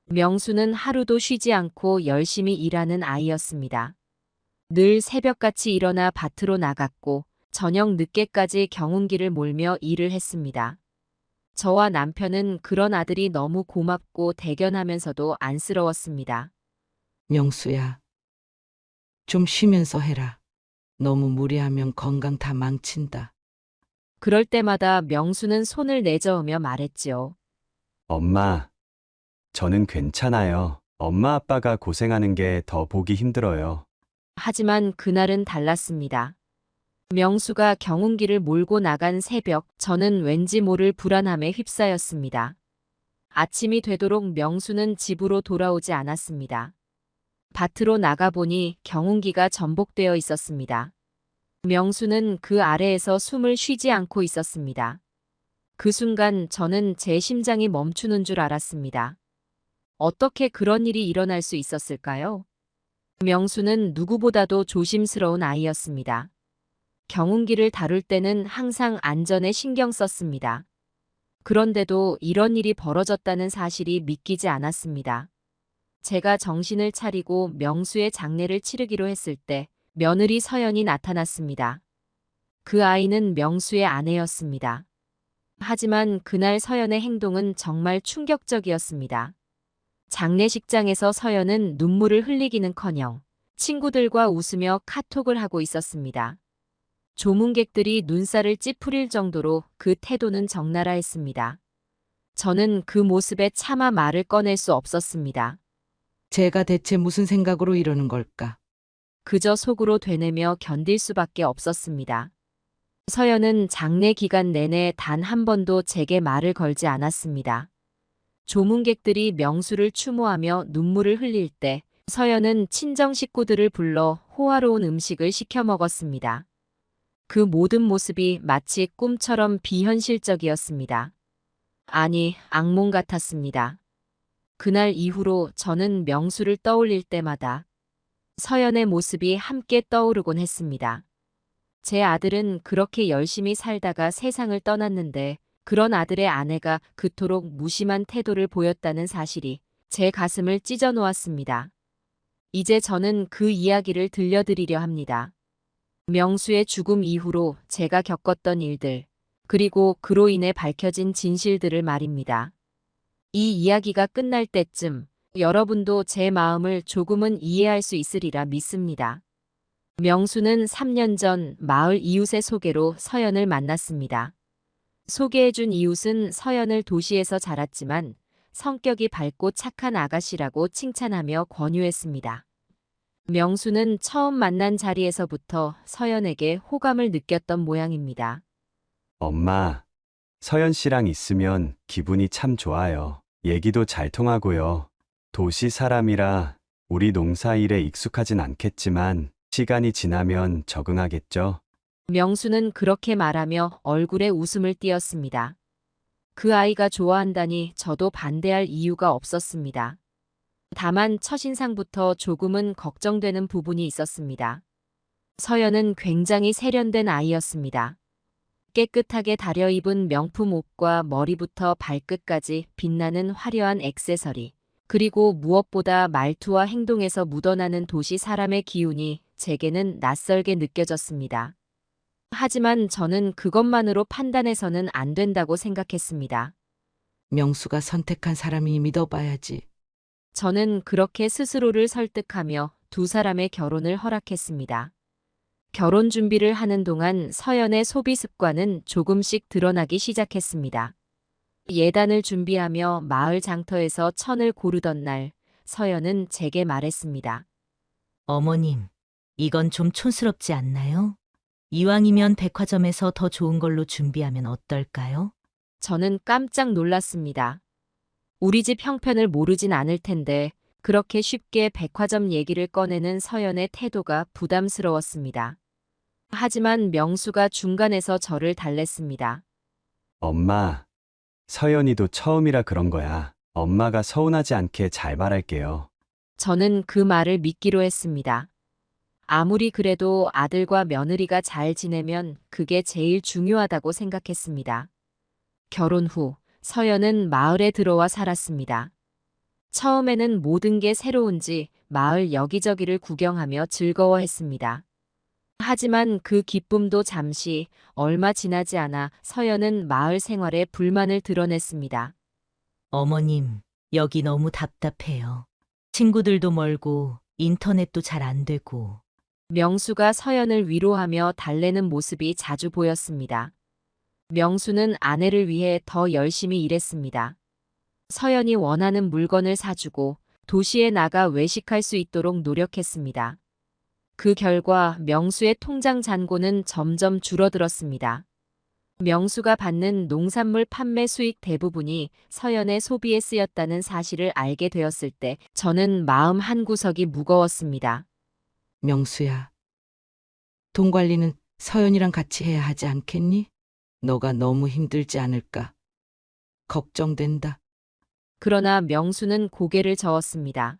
명수는 하루도 쉬지 않고 열심히 일하는 아이였습니다. 늘 새벽같이 일어나 밭으로 나갔고 저녁 늦게까지 경운기를 몰며 일을 했습니다. 저와 남편은 그런 아들이 너무 고맙고 대견하면서도 안쓰러웠습니다. 명수야, 좀 쉬면서 해라. 너무 무리하면 건강 다 망친다. 그럴 때마다 명수는 손을 내저으며 말했지요. 엄마, 저는 괜찮아요. 엄마 아빠가 고생하는 게 더 보기 힘들어요. 하지만 그날은 달랐습니다. 명수가 경운기를 몰고 나간 새벽, 저는 왠지 모를 불안함에 휩싸였습니다. 아침이 되도록 명수는 집으로 돌아오지 않았습니다. 밭으로 나가보니 경운기가 전복되어 있었습니다. 명수는 그 아래에서 숨을 쉬지 않고 있었습니다. 그 순간 저는 제 심장이 멈추는 줄 알았습니다. 어떻게 그런 일이 일어날 수 있었을까요? 명수는 누구보다도 조심스러운 아이였습니다. 경운기를 다룰 때는 항상 안전에 신경 썼습니다. 그런데도 이런 일이 벌어졌다는 사실이 믿기지 않았습니다. 제가 정신을 차리고 명수의 장례를 치르기로 했을 때 며느리 서연이 나타났습니다. 그 아이는 명수의 아내였습니다. 하지만 그날 서연의 행동은 정말 충격적이었습니다. 장례식장에서 서연은 눈물을 흘리기는커녕 친구들과 웃으며 카톡을 하고 있었습니다. 조문객들이 눈살을 찌푸릴 정도로 그 태도는 적나라했습니다. 저는 그 모습에 차마 말을 꺼낼 수 없었습니다. 제가 대체 무슨 생각으로 이러는 걸까? 그저 속으로 되뇌며 견딜 수밖에 없었습니다. 서연은 장례 기간 내내 단 한 번도 제게 말을 걸지 않았습니다. 조문객들이 명수를 추모하며 눈물을 흘릴 때 서연은 친정 식구들을 불러 호화로운 음식을 시켜 먹었습니다. 그 모든 모습이 마치 꿈처럼 비현실적이었습니다. 아니, 악몽 같았습니다. 그날 이후로 저는 명수를 떠올릴 때마다 서연의 모습이 함께 떠오르곤 했습니다. 제 아들은 그렇게 열심히 살다가 세상을 떠났는데 그런 아들의 아내가 그토록 무심한 태도를 보였다는 사실이 제 가슴을 찢어 놓았습니다. 이제 저는 그 이야기를 들려드리려 합니다. 명수의 죽음 이후로 제가 겪었던 일들, 그리고 그로 인해 밝혀진 진실들을 말입니다. 이 이야기가 끝날 때쯤 여러분도 제 마음을 조금은 이해할 수 있으리라 믿습니다. 명수는 3년 전 마을 이웃의 소개로 서연을 만났습니다. 소개해준 이웃은 서연을 도시에서 자랐지만 성격이 밝고 착한 아가씨라고 칭찬하며 권유했습니다. 명수는 처음 만난 자리에서부터 서연에게 호감을 느꼈던 모양입니다. 엄마, 서연 씨랑 있으면 기분이 참 좋아요. 얘기도 잘 통하고요. 도시 사람이라 우리 농사일에 익숙하진 않겠지만 시간이 지나면 적응하겠죠? 명수는 그렇게 말하며 얼굴에 웃음을 띄었습니다. 그 아이가 좋아한다니 저도 반대할 이유가 없었습니다. 다만 첫인상부터 조금은 걱정되는 부분이 있었습니다. 서연은 굉장히 세련된 아이였습니다. 깨끗하게 다려입은 명품 옷과 머리부터 발끝까지 빛나는 화려한 액세서리, 그리고 무엇보다 말투와 행동에서 묻어나는 도시 사람의 기운이 제게는 낯설게 느껴졌습니다. 하지만 저는 그것만으로 판단해서는 안 된다고 생각했습니다. 명수가 선택한 사람이 믿어봐야지. 저는 그렇게 스스로를 설득하며 두 사람의 결혼을 허락했습니다. 결혼 준비를 하는 동안 서연의 소비 습관은 조금씩 드러나기 시작했습니다. 예단을 준비하며 마을 장터에서 천을 고르던 날, 서연은 제게 말했습니다. 어머님, 이건 좀 촌스럽지 않나요? 이왕이면 백화점에서 더 좋은 걸로 준비하면 어떨까요? 저는 깜짝 놀랐습니다. 우리 집 형편을 모르진 않을 텐데 그렇게 쉽게 백화점 얘기를 꺼내는 서연의 태도가 부담스러웠습니다. 하지만 명수가 중간에서 저를 달랬습니다. 엄마, 서연이도 처음이라 그런 거야. 엄마가 서운하지 않게 잘 말할게요. 저는 그 말을 믿기로 했습니다. 아무리 그래도 아들과 며느리가 잘 지내면 그게 제일 중요하다고 생각했습니다. 결혼 후 서연은 마을에 들어와 살았습니다. 처음에는 모든 게 새로운지 마을 여기저기를 구경하며 즐거워했습니다. 하지만 그 기쁨도 잠시, 얼마 지나지 않아 서연은 마을 생활에 불만을 드러냈습니다. 어머님, 여기 너무 답답해요. 친구들도 멀고 인터넷도 잘 안 되고. 명수가 서연을 위로하며 달래는 모습이 자주 보였습니다. 명수는 아내를 위해 더 열심히 일했습니다. 서연이 원하는 물건을 사주고 도시에 나가 외식할 수 있도록 노력했습니다. 그 결과 명수의 통장 잔고는 점점 줄어들었습니다. 명수가 받는 농산물 판매 수익 대부분이 서연의 소비에 쓰였다는 사실을 알게 되었을 때 저는 마음 한구석이 무거웠습니다. 명수야, 돈 관리는 서연이랑 같이 해야 하지 않겠니? 너가 너무 힘들지 않을까? 걱정된다. 그러나 명수는 고개를 저었습니다.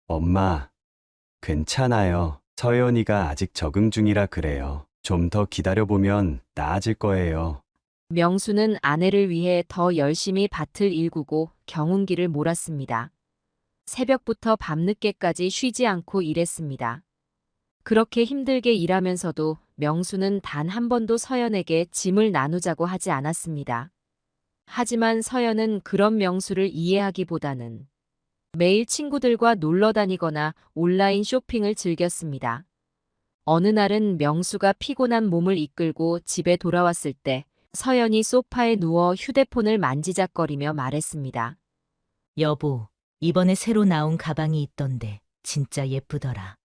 엄마, 괜찮아요. 서연이가 아직 적응 중이라 그래요. 좀 더 기다려보면 나아질 거예요. 명수는 아내를 위해 더 열심히 밭을 일구고 경운기를 몰았습니다. 새벽부터 밤늦게까지 쉬지 않고 일했습니다. 그렇게 힘들게 일하면서도 명수는 단 한 번도 서연에게 짐을 나누자고 하지 않았습니다. 하지만 서연은 그런 명수를 이해하기보다는 매일 친구들과 놀러 다니거나 온라인 쇼핑을 즐겼습니다. 어느 날은 명수가 피곤한 몸을 이끌고 집에 돌아왔을 때 서연이 소파에 누워 휴대폰을 만지작거리며 말했습니다. 여보, 이번에 새로 나온 가방이 있던데 진짜 예쁘더라.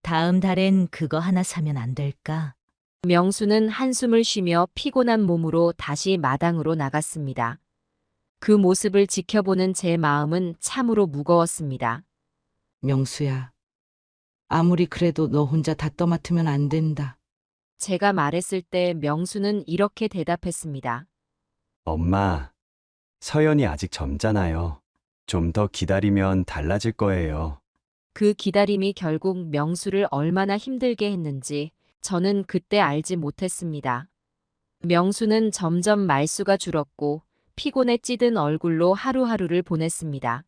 다음 달엔 그거 하나 사면 안 될까? 명수는 한숨을 쉬며 피곤한 몸으로 다시 마당으로 나갔습니다. 그 모습을 지켜보는 제 마음은 참으로 무거웠습니다. 명수야, 아무리 그래도 너 혼자 다 떠맡으면 안 된다. 제가 말했을 때 명수는 이렇게 대답했습니다. 엄마, 서연이 아직 젊잖아요. 좀 더 기다리면 달라질 거예요. 그 기다림이 결국 명수를 얼마나 힘들게 했는지 저는 그때 알지 못했습니다. 명수는 점점 말수가 줄었고 피곤에 찌든 얼굴로 하루하루를 보냈습니다.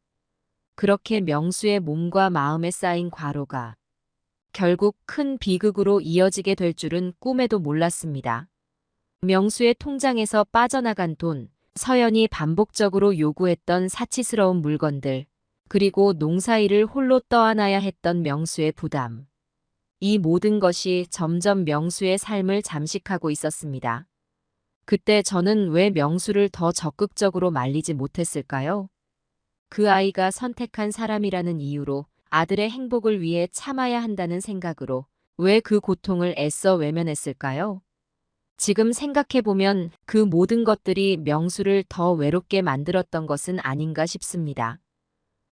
그렇게 명수의 몸과 마음에 쌓인 과로가 결국 큰 비극으로 이어지게 될 줄은 꿈에도 몰랐습니다. 명수의 통장에서 빠져나간 돈, 서연이 반복적으로 요구했던 사치스러운 물건들, 그리고 농사일을 홀로 떠안아야 했던 명수의 부담. 이 모든 것이 점점 명수의 삶을 잠식하고 있었습니다. 그때 저는 왜 명수를 더 적극적으로 말리지 못했을까요? 그 아이가 선택한 사람이라는 이유로 아들의 행복을 위해 참아야 한다는 생각으로 왜 그 고통을 애써 외면했을까요? 지금 생각해보면 그 모든 것들이 명수를 더 외롭게 만들었던 것은 아닌가 싶습니다.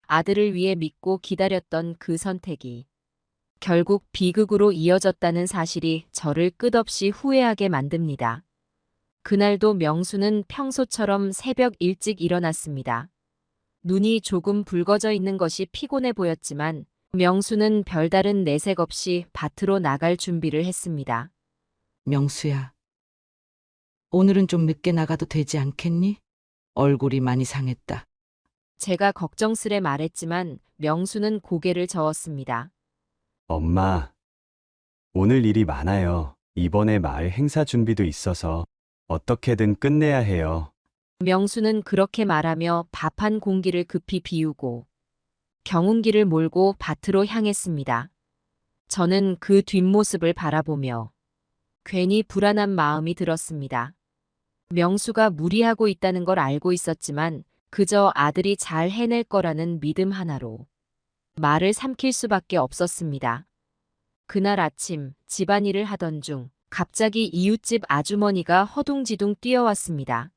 아들을 위해 믿고 기다렸던 그 선택이 결국 비극으로 이어졌다는 사실이 저를 끝없이 후회하게 만듭니다. 그날도 명수는 평소처럼 새벽 일찍 일어났습니다. 눈이 조금 붉어져 있는 것이 피곤해 보였지만 명수는 별다른 내색 없이 밭으로 나갈 준비를 했습니다. 명수야, 오늘은 좀 늦게 나가도 되지 않겠니? 얼굴이 많이 상했다. 제가 걱정스레 말했지만 명수는 고개를 저었습니다. 엄마, 오늘 일이 많아요. 이번에 마을 행사 준비도 있어서 어떻게든 끝내야 해요. 명수는 그렇게 말하며 밥 한 공기를 급히 비우고 경운기를 몰고 밭으로 향했습니다. 저는 그 뒷모습을 바라보며 괜히 불안한 마음이 들었습니다. 명수가 무리하고 있다는 걸 알고 있었지만 그저 아들이 잘 해낼 거라는 믿음 하나로 말을 삼킬 수밖에 없었습니다. 그날 아침 집안일을 하던 중 갑자기 이웃집 아주머니가 허둥지둥 뛰어왔습니다.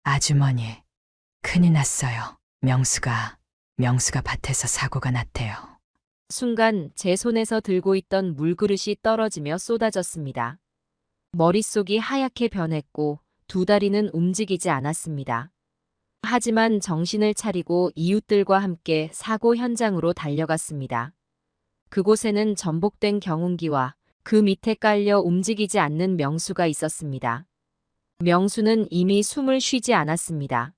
아주머니, 큰일 났어요. 명수가 밭에서 사고가 났대요. 순간 제 손에서 들고 있던 물그릇이 떨어지며 쏟아졌습니다. 머릿속이 하얗게 변했고 두 다리는 움직이지 않았습니다. 하지만 정신을 차리고 이웃들과 함께 사고 현장으로 달려갔습니다. 그곳에는 전복된 경운기와 그 밑에 깔려 움직이지 않는 명수가 있었습니다. 명수는 이미 숨을 쉬지 않았습니다.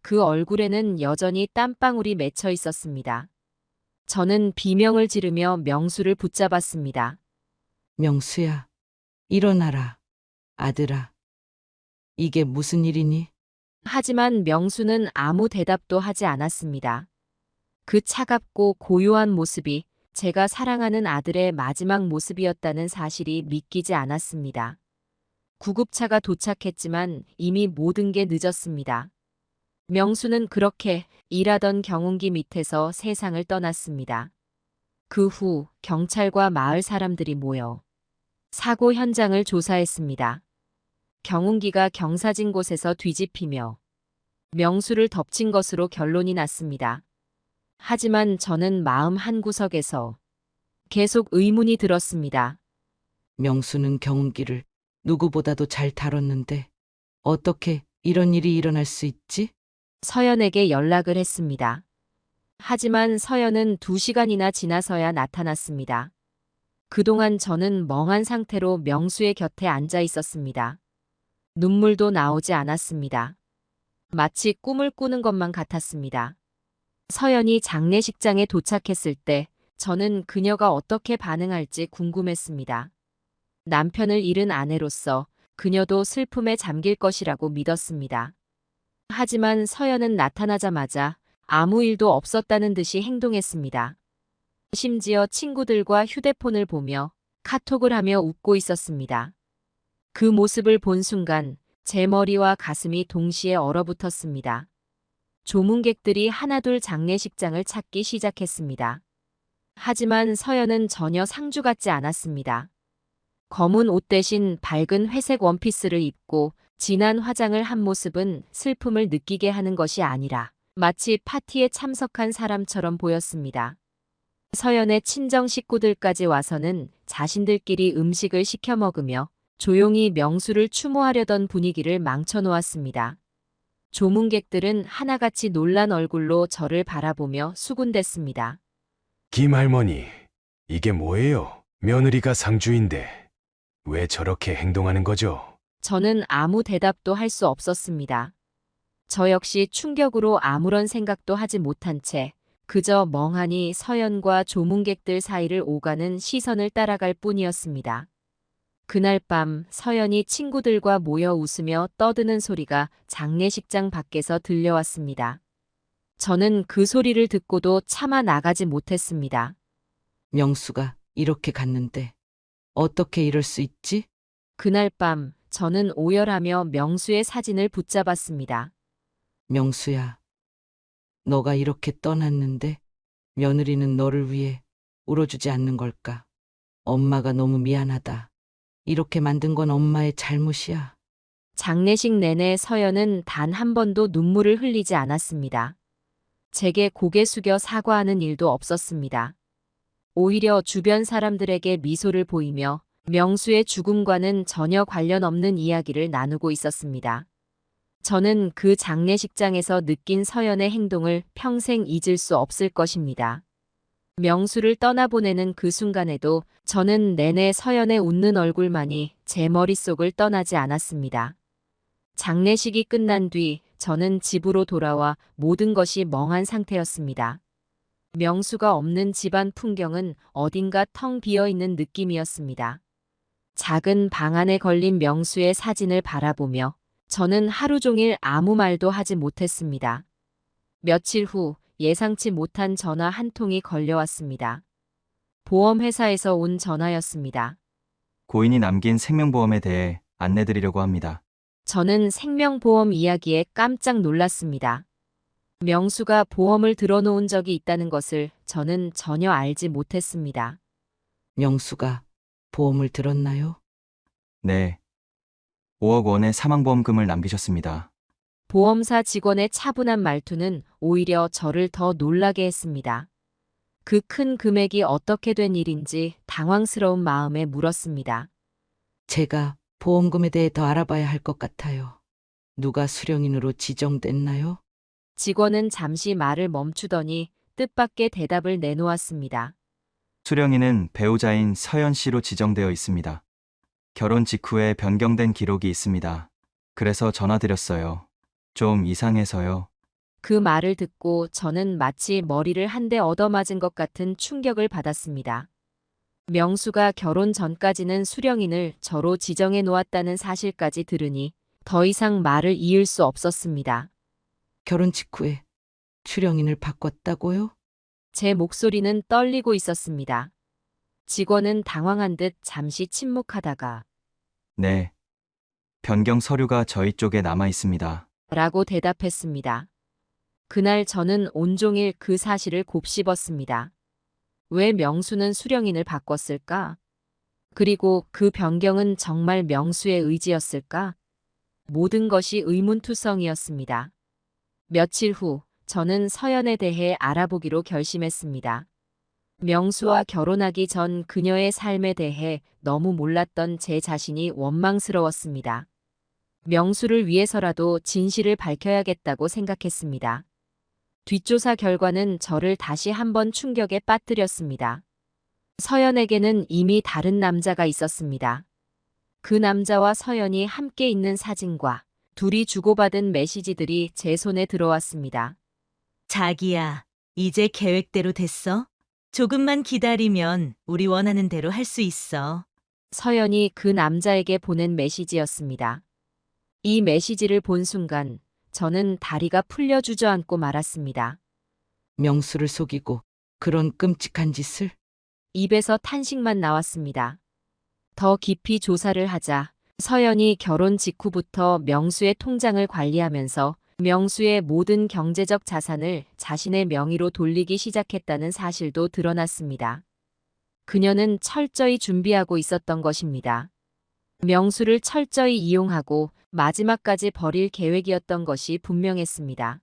그 얼굴에는 여전히 땀방울이 맺혀 있었습니다. 저는 비명을 지르며 명수를 붙잡았습니다. 명수야, 일어나라. 아들아, 이게 무슨 일이니? 하지만 명수는 아무 대답도 하지 않았습니다. 그 차갑고 고요한 모습이 제가 사랑하는 아들의 마지막 모습이었다는 사실이 믿기지 않았습니다. 구급차가 도착했지만 이미 모든 게 늦었습니다. 명수는 그렇게 일하던 경운기 밑에서 세상을 떠났습니다. 그 후 경찰과 마을 사람들이 모여 사고 현장을 조사했습니다. 경운기가 경사진 곳에서 뒤집히며 명수를 덮친 것으로 결론이 났습니다. 하지만 저는 마음 한구석에서 계속 의문이 들었습니다. 명수는 경운기를 누구보다도 잘 다뤘는데 어떻게 이런 일이 일어날 수 있지? 서연에게 연락을 했습니다. 하지만 서연은 2시간이나 지나서야 나타났습니다. 그동안 저는 멍한 상태로 명수의 곁에 앉아 있었습니다. 눈물도 나오지 않았습니다. 마치 꿈을 꾸는 것만 같았습니다. 서연이 장례식장에 도착했을 때 저는 그녀가 어떻게 반응할지 궁금했습니다. 남편을 잃은 아내로서 그녀도 슬픔에 잠길 것이라고 믿었습니다. 하지만 서연은 나타나자마자 아무 일도 없었다는 듯이 행동했습니다. 심지어 친구들과 휴대폰을 보며 카톡을 하며 웃고 있었습니다. 그 모습을 본 순간 제 머리와 가슴이 동시에 얼어붙었습니다. 조문객들이 하나둘 장례식장을 찾기 시작했습니다. 하지만 서연은 전혀 상주 같지 않았습니다. 검은 옷 대신 밝은 회색 원피스를 입고 진한 화장을 한 모습은 슬픔을 느끼게 하는 것이 아니라 마치 파티에 참석한 사람처럼 보였습니다. 서연의 친정 식구들까지 와서는 자신들끼리 음식을 시켜 먹으며 조용히 명수를 추모하려던 분위기를 망쳐놓았습니다. 조문객들은 하나같이 놀란 얼굴로 저를 바라보며 수군댔습니다. 김할머니, 이게 뭐예요? 며느리가 상주인데 왜 저렇게 행동하는 거죠? 저는 아무 대답도 할 수 없었습니다. 저 역시 충격으로 아무런 생각도 하지 못한 채 그저 멍하니 서연과 조문객들 사이를 오가는 시선을 따라갈 뿐이었습니다. 그날 밤 서연이 친구들과 모여 웃으며 떠드는 소리가 장례식장 밖에서 들려왔습니다. 저는 그 소리를 듣고도 참아 나가지 못했습니다. 명수가 이렇게 갔는데 어떻게 이럴 수 있지? 그날 밤 저는 오열하며 명수의 사진을 붙잡았습니다. 명수야, 너가 이렇게 떠났는데 며느리는 너를 위해 울어주지 않는 걸까? 엄마가 너무 미안하다. 이렇게 만든 건 엄마의 잘못이야. 장례식 내내 서연은 단 한 번도 눈물을 흘리지 않았습니다. 제게 고개 숙여 사과하는 일도 없었습니다. 오히려 주변 사람들에게 미소를 보이며 명수의 죽음과는 전혀 관련 없는 이야기를 나누고 있었습니다. 저는 그 장례식장에서 느낀 서연의 행동을 평생 잊을 수 없을 것입니다. 명수를 떠나보내는 그 순간에도 저는 내내 서연의 웃는 얼굴만이 제 머릿속을 떠나지 않았습니다. 장례식이 끝난 뒤 저는 집으로 돌아와 모든 것이 멍한 상태였습니다. 명수가 없는 집안 풍경은 어딘가 텅 비어있는 느낌이었습니다. 작은 방 안에 걸린 명수의 사진을 바라보며 저는 하루 종일 아무 말도 하지 못했습니다. 며칠 후 예상치 못한 전화 한 통이 걸려왔습니다. 보험회사에서 온 전화였습니다. 고인이 남긴 생명보험에 대해 안내드리려고 합니다. 저는 생명보험 이야기에 깜짝 놀랐습니다. 명수가 보험을 들어놓은 적이 있다는 것을 저는 전혀 알지 못했습니다. 명수가 보험을 들었나요? 네. 5억 원의 사망보험금을 남기셨습니다. 보험사 직원의 차분한 말투는 오히려 저를 더 놀라게 했습니다. 그 큰 금액이 어떻게 된 일인지 당황스러운 마음에 물었습니다. 제가 보험금에 대해 더 알아봐야 할 것 같아요. 누가 수령인으로 지정됐나요? 직원은 잠시 말을 멈추더니 뜻밖의 대답을 내놓았습니다. 수령인은 배우자인 서연 씨로 지정되어 있습니다. 결혼 직후에 변경된 기록이 있습니다. 그래서 전화드렸어요. 좀 이상해서요. 그 말을 듣고 저는 마치 머리를 한 대 얻어맞은 것 같은 충격을 받았습니다. 명수가 결혼 전까지는 수령인을 저로 지정해 놓았다는 사실까지 들으니 더 이상 말을 이을 수 없었습니다. 결혼 직후에 수령인을 바꿨다고요? 제 목소리는 떨리고 있었습니다. 직원은 당황한 듯 잠시 침묵하다가 네. 변경 서류가 저희 쪽에 남아 있습니다. 라고 대답했습니다. 그날 저는 온종일 그 사실을 곱씹었습니다. 왜 명수는 수령인을 바꿨을까? 그리고 그 변경은 정말 명수의 의지였을까? 모든 것이 의문투성이었습니다. 며칠 후 저는 서연에 대해 알아보기로 결심했습니다. 명수와 결혼하기 전 그녀의 삶에 대해 너무 몰랐던 제 자신이 원망스러웠습니다. 명수를 위해서라도 진실을 밝혀야겠다고 생각했습니다. 뒷조사 결과는 저를 다시 한번 충격에 빠뜨렸습니다. 서연에게는 이미 다른 남자가 있었습니다. 그 남자와 서연이 함께 있는 사진과 둘이 주고받은 메시지들이 제 손에 들어왔습니다. 자기야, 이제 계획대로 됐어? 조금만 기다리면 우리 원하는 대로 할 수 있어. 서연이 그 남자에게 보낸 메시지였습니다. 이 메시지를 본 순간 저는 다리가 풀려 주저앉고 말았습니다. 명수를 속이고 그런 끔찍한 짓을? 입에서 탄식만 나왔습니다. 더 깊이 조사를 하자 서연이 결혼 직후부터 명수의 통장을 관리하면서 명수의 모든 경제적 자산을 자신의 명의로 돌리기 시작했다는 사실도 드러났습니다. 그녀는 철저히 준비하고 있었던 것입니다. 명수를 철저히 이용하고 마지막까지 버릴 계획이었던 것이 분명했습니다.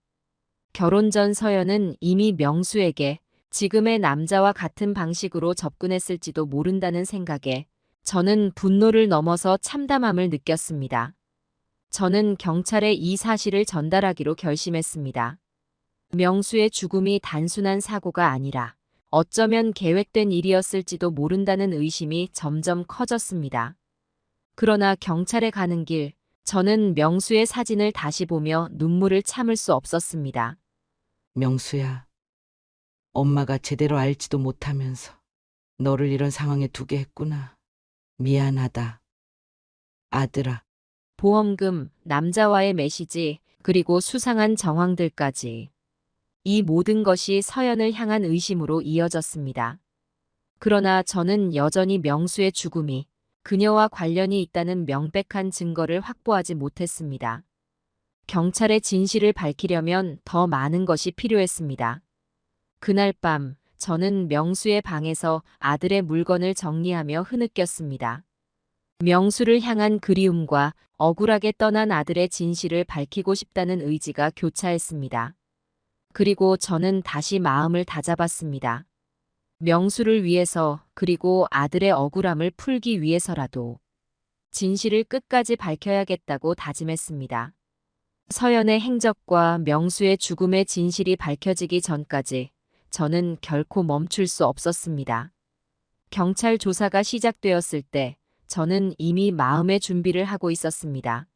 결혼 전 서연은 이미 명수에게 지금의 남자와 같은 방식으로 접근했을지도 모른다는 생각에 저는 분노를 넘어서 참담함을 느꼈습니다. 저는 경찰에 이 사실을 전달하기로 결심했습니다. 명수의 죽음이 단순한 사고가 아니라 어쩌면 계획된 일이었을지도 모른다는 의심이 점점 커졌습니다. 그러나 경찰에 가는 길, 저는 명수의 사진을 다시 보며 눈물을 참을 수 없었습니다. 명수야, 엄마가 제대로 알지도 못하면서 너를 이런 상황에 두게 했구나. 미안하다. 아들아. 보험금, 남자와의 메시지, 그리고 수상한 정황들까지. 이 모든 것이 서연을 향한 의심으로 이어졌습니다. 그러나 저는 여전히 명수의 죽음이 그녀와 관련이 있다는 명백한 증거를 확보하지 못했습니다. 경찰의 진실을 밝히려면 더 많은 것이 필요했습니다. 그날 밤, 저는 명수의 방에서 아들의 물건을 정리하며 흐느꼈습니다. 명수를 향한 그리움과 억울하게 떠난 아들의 진실을 밝히고 싶다는 의지가 교차했습니다. 그리고 저는 다시 마음을 다잡았습니다. 명수를 위해서, 그리고 아들의 억울함을 풀기 위해서라도 진실을 끝까지 밝혀야겠다고 다짐했습니다. 서연의 행적과 명수의 죽음의 진실이 밝혀지기 전까지 저는 결코 멈출 수 없었습니다. 경찰 조사가 시작되었을 때 저는 이미 마음의 준비를 하고 있었습니다.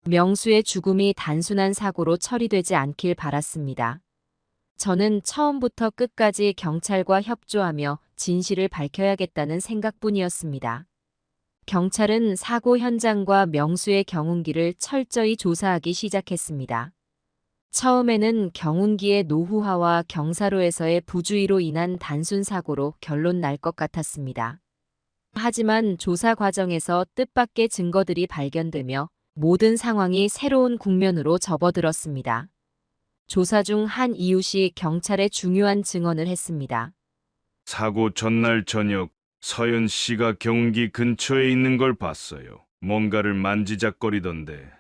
명수의 죽음이 단순한 사고로 처리되지 않길 바랐습니다. 저는 처음부터 끝까지 경찰과 협조하며 진실을 밝혀야겠다는 생각뿐이었습니다. 경찰은 사고 현장과 명수의 경운기를 철저히 조사하기 시작했습니다. 처음에는 경운기의 노후화와 경사로에서의 부주의로 인한 단순 사고로 결론 날 것 같았습니다. 하지만 조사 과정에서 뜻밖의 증거들이 발견되며 모든 상황이 새로운 국면으로 접어들었습니다. 조사 중 한 이웃이 경찰에 중요한 증언을 했습니다. 사고 전날 저녁 서연 씨가 경운기 근처에 있는 걸 봤어요. 뭔가를 만지작거리던데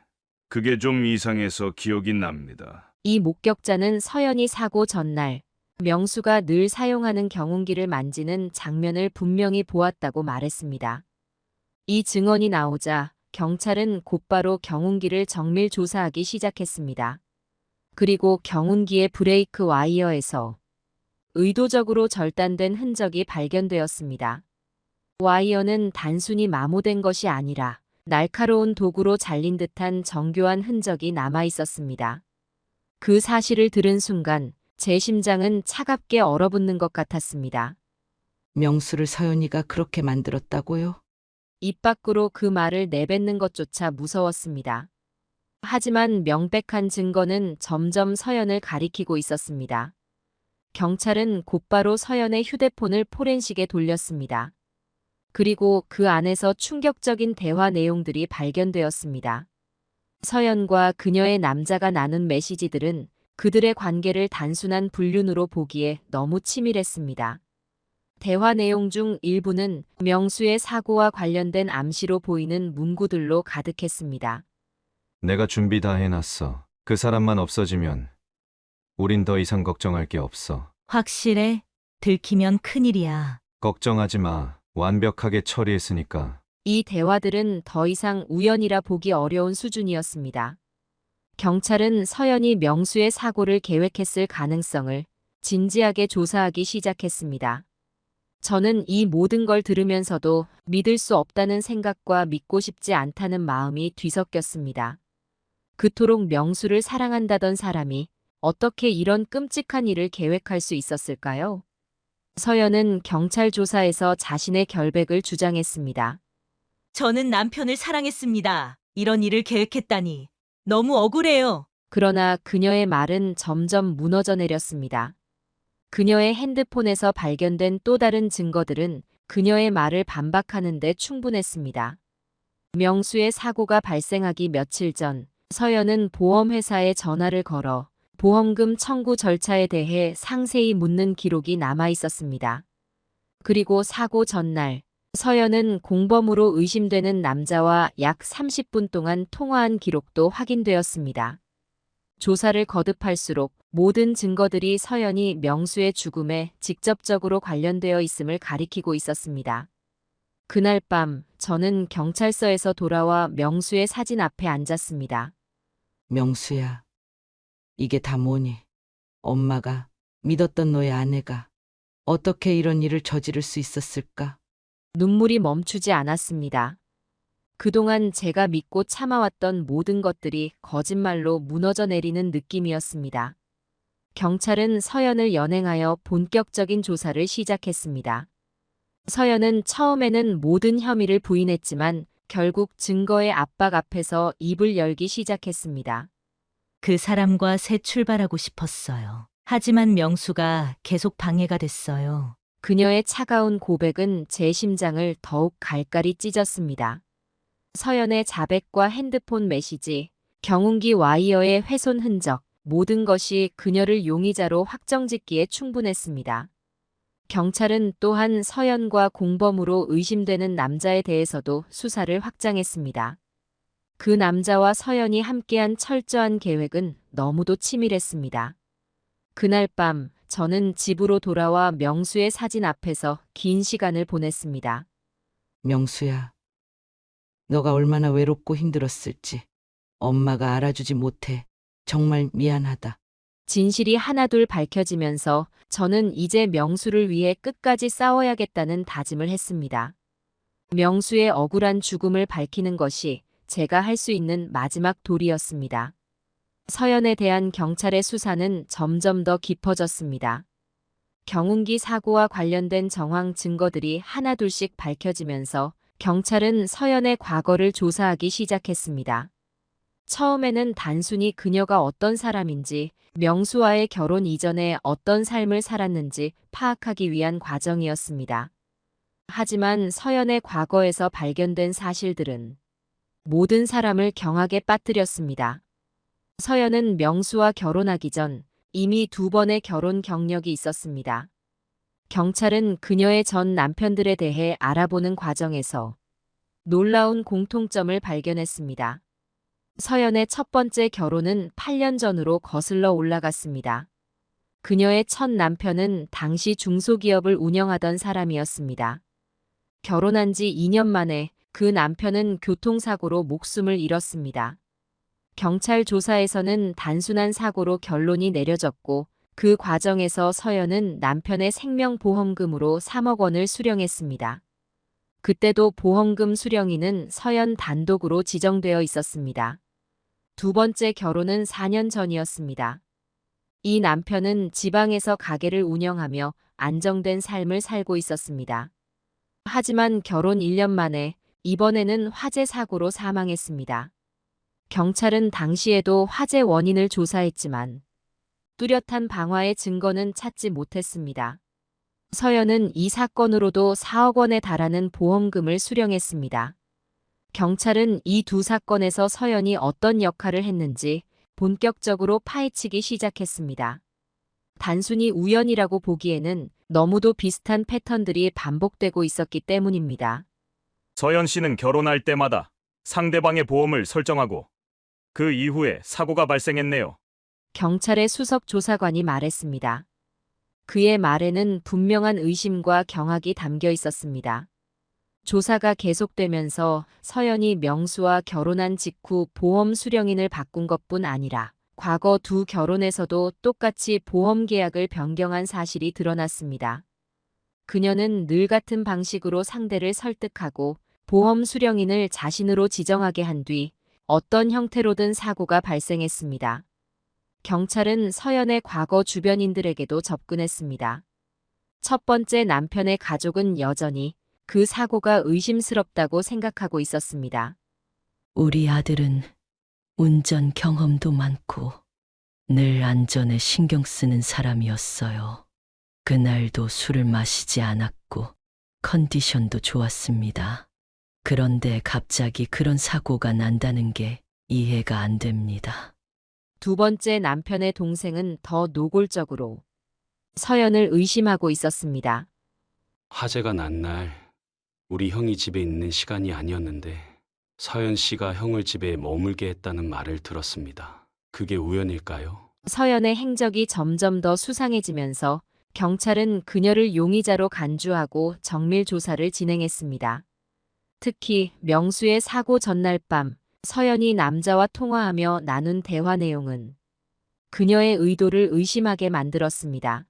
그게 좀 이상해서 기억이 납니다. 이 목격자는 서연이 사고 전날 명수가 늘 사용하는 경운기를 만지는 장면을 분명히 보았다고 말했습니다. 이 증언이 나오자 경찰은 곧바로 경운기를 정밀 조사하기 시작했습니다. 그리고 경운기의 브레이크 와이어에서 의도적으로 절단된 흔적이 발견되었습니다. 와이어는 단순히 마모된 것이 아니라 날카로운 도구로 잘린 듯한 정교한 흔적이 남아 있었습니다. 그 사실을 들은 순간 제 심장은 차갑게 얼어붙는 것 같았습니다. 명수를 서연이가 그렇게 만들었다고요? 입 밖으로 그 말을 내뱉는 것조차 무서웠습니다. 하지만 명백한 증거는 점점 서연을 가리키고 있었습니다. 경찰은 곧바로 서연의 휴대폰을 포렌식에 돌렸습니다. 그리고 그 안에서 충격적인 대화 내용들이 발견되었습니다. 서연과 그녀의 남자가 나눈 메시지들은 그들의 관계를 단순한 불륜으로 보기에 너무 치밀했습니다. 대화 내용 중 일부는 명수의 사고와 관련된 암시로 보이는 문구들로 가득했습니다. 내가 준비 다 해놨어. 그 사람만 없어지면 우린 더 이상 걱정할 게 없어. 확실해? 들키면 큰일이야. 걱정하지 마. 완벽하게 처리했으니까. 이 대화들은 더 이상 우연이라 보기 어려운 수준이었습니다. 경찰은 서연이 명수의 사고를 계획했을 가능성을 진지하게 조사하기 시작했습니다. 저는 이 모든 걸 들으면서도 믿을 수 없다는 생각과 믿고 싶지 않다는 마음이 뒤섞였습니다. 그토록 명수를 사랑한다던 사람이 어떻게 이런 끔찍한 일을 계획할 수 있었을까요? 서연은 경찰 조사에서 자신의 결백을 주장했습니다. 저는 남편을 사랑했습니다. 이런 일을 계획했다니. 너무 억울해요. 그러나 그녀의 말은 점점 무너져 내렸습니다. 그녀의 핸드폰에서 발견된 또 다른 증거들은 그녀의 말을 반박하는 데 충분했습니다. 명수의 사고가 발생하기 며칠 전 서연은 보험회사에 전화를 걸어 보험금 청구 절차에 대해 상세히 묻는 기록이 남아 있었습니다. 그리고 사고 전날 서연은 공범으로 의심되는 남자와 약 30분 동안 통화한 기록도 확인되었습니다. 조사를 거듭할수록 모든 증거들이 서연이 명수의 죽음에 직접적으로 관련되어 있음을 가리키고 있었습니다. 그날 밤 저는 경찰서에서 돌아와 명수의 사진 앞에 앉았습니다. 명수야, 이게 다 뭐니? 엄마가 믿었던 너의 아내가 어떻게 이런 일을 저지를 수 있었을까? 눈물이 멈추지 않았습니다. 그동안 제가 믿고 참아왔던 모든 것들이 거짓말로 무너져 내리는 느낌이었습니다. 경찰은 서연을 연행하여 본격적인 조사를 시작했습니다. 서연은 처음에는 모든 혐의를 부인했지만 결국 증거의 압박 앞에서 입을 열기 시작했습니다. 그 사람과 새 출발하고 싶었어요. 하지만 명수가 계속 방해가 됐어요. 그녀의 차가운 고백은 제 심장을 더욱 갈갈이 찢었습니다. 서연의 자백과 핸드폰 메시지, 경운기 와이어의 훼손 흔적, 모든 것이 그녀를 용의자로 확정짓기에 충분했습니다. 경찰은 또한 서연과 공범으로 의심되는 남자에 대해서도 수사를 확장했습니다. 그 남자와 서연이 함께한 철저한 계획은 너무도 치밀했습니다. 그날 밤 저는 집으로 돌아와 명수의 사진 앞에서 긴 시간을 보냈습니다. 명수야, 너가 얼마나 외롭고 힘들었을지 엄마가 알아주지 못해 정말 미안하다. 진실이 하나둘 밝혀지면서 저는 이제 명수를 위해 끝까지 싸워야겠다는 다짐을 했습니다. 명수의 억울한 죽음을 밝히는 것이 제가 할 수 있는 마지막 도리였습니다. 서연에 대한 경찰의 수사는 점점 더 깊어졌습니다. 경운기 사고와 관련된 정황 증거들이 하나둘씩 밝혀지면서 경찰은 서연의 과거를 조사하기 시작했습니다. 처음에는 단순히 그녀가 어떤 사람인지, 명수와의 결혼 이전에 어떤 삶을 살았는지 파악하기 위한 과정이었습니다. 하지만 서연의 과거에서 발견된 사실들은 모든 사람을 경악에 빠뜨렸습니다. 서연은 명수와 결혼하기 전 이미 2번의 결혼 경력이 있었습니다. 경찰은 그녀의 전 남편들에 대해 알아보는 과정에서 놀라운 공통점을 발견했습니다. 서연의 첫 번째 결혼은 8년 전으로 거슬러 올라갔습니다. 그녀의 첫 남편은 당시 중소기업을 운영하던 사람이었습니다. 결혼한 지 2년 만에 그 남편은 교통사고로 목숨을 잃었습니다. 경찰 조사에서는 단순한 사고로 결론이 내려졌고 그 과정에서 서연은 남편의 생명보험금으로 3억 원을 수령했습니다. 그때도 보험금 수령인은 서연 단독으로 지정되어 있었습니다. 두 번째 결혼은 4년 전이었습니다. 이 남편은 지방에서 가게를 운영하며 안정된 삶을 살고 있었습니다. 하지만 결혼 1년 만에 이번에는 화재 사고로 사망했습니다. 경찰은 당시에도 화재 원인을 조사했지만 뚜렷한 방화의 증거는 찾지 못했습니다. 서연은 이 사건으로도 4억 원에 달하는 보험금을 수령했습니다. 경찰은 이 두 사건에서 서연이 어떤 역할을 했는지 본격적으로 파헤치기 시작했습니다. 단순히 우연이라고 보기에는 너무도 비슷한 패턴들이 반복되고 있었기 때문입니다. 서연 씨는 결혼할 때마다 상대방의 보험을 설정하고 그 이후에 사고가 발생했네요. 경찰의 수석 조사관이 말했습니다. 그의 말에는 분명한 의심과 경악이 담겨 있었습니다. 조사가 계속되면서 서연이 명수와 결혼한 직후 보험 수령인을 바꾼 것뿐 아니라 과거 두 결혼에서도 똑같이 보험 계약을 변경한 사실이 드러났습니다. 그녀는 늘 같은 방식으로 상대를 설득하고 보험 수령인을 자신으로 지정하게 한 뒤 어떤 형태로든 사고가 발생했습니다. 경찰은 서연의 과거 주변인들에게도 접근했습니다. 첫 번째 남편의 가족은 여전히 그 사고가 의심스럽다고 생각하고 있었습니다. 우리 아들은 운전 경험도 많고 늘 안전에 신경 쓰는 사람이었어요. 그날도 술을 마시지 않았고 컨디션도 좋았습니다. 그런데 갑자기 그런 사고가 난다는 게 이해가 안 됩니다. 두 번째 남편의 동생은 더 노골적으로 서연을 의심하고 있었습니다. 화재가 난 날 우리 형이 집에 있는 시간이 아니었는데 서연 씨가 형을 집에 머물게 했다는 말을 들었습니다. 그게 우연일까요? 서연의 행적이 점점 더 수상해지면서 경찰은 그녀를 용의자로 간주하고 정밀 조사를 진행했습니다. 특히 명수의 사고 전날 밤 서연이 남자와 통화하며 나눈 대화 내용은 그녀의 의도를 의심하게 만들었습니다.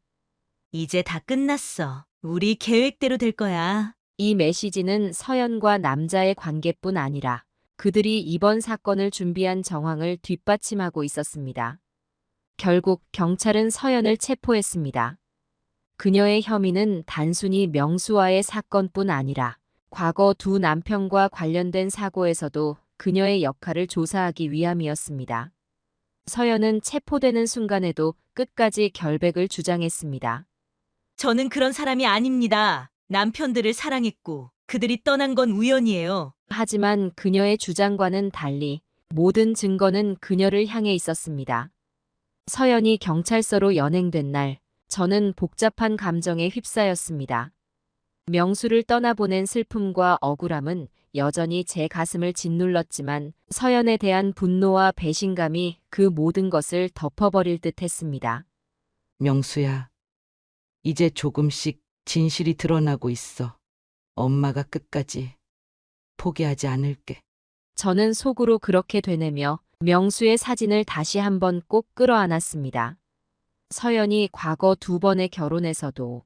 이제 다 끝났어. 우리 계획대로 될 거야. 이 메시지는 서연과 남자의 관계뿐 아니라 그들이 이번 사건을 준비한 정황을 뒷받침하고 있었습니다. 결국 경찰은 서연을 체포했습니다. 그녀의 혐의는 단순히 명수와의 사건뿐 아니라 과거 두 남편과 관련된 사고에서도 그녀의 역할을 조사하기 위함이었습니다. 서연은 체포되는 순간에도 끝까지 결백을 주장했습니다. 저는 그런 사람이 아닙니다. 남편들을 사랑했고 그들이 떠난 건 우연이에요. 하지만 그녀의 주장과는 달리 모든 증거는 그녀를 향해 있었습니다. 서연이 경찰서로 연행된 날, 저는 복잡한 감정에 휩싸였습니다. 명수를 떠나보낸 슬픔과 억울함은 여전히 제 가슴을 짓눌렀지만 서연에 대한 분노와 배신감이 그 모든 것을 덮어버릴 듯 했습니다. 명수야, 이제 조금씩 진실이 드러나고 있어. 엄마가 끝까지 포기하지 않을게. 저는 속으로 그렇게 되뇌며 명수의 사진을 다시 한번 꼭 끌어안았습니다. 서연이 과거 2번의 결혼에서도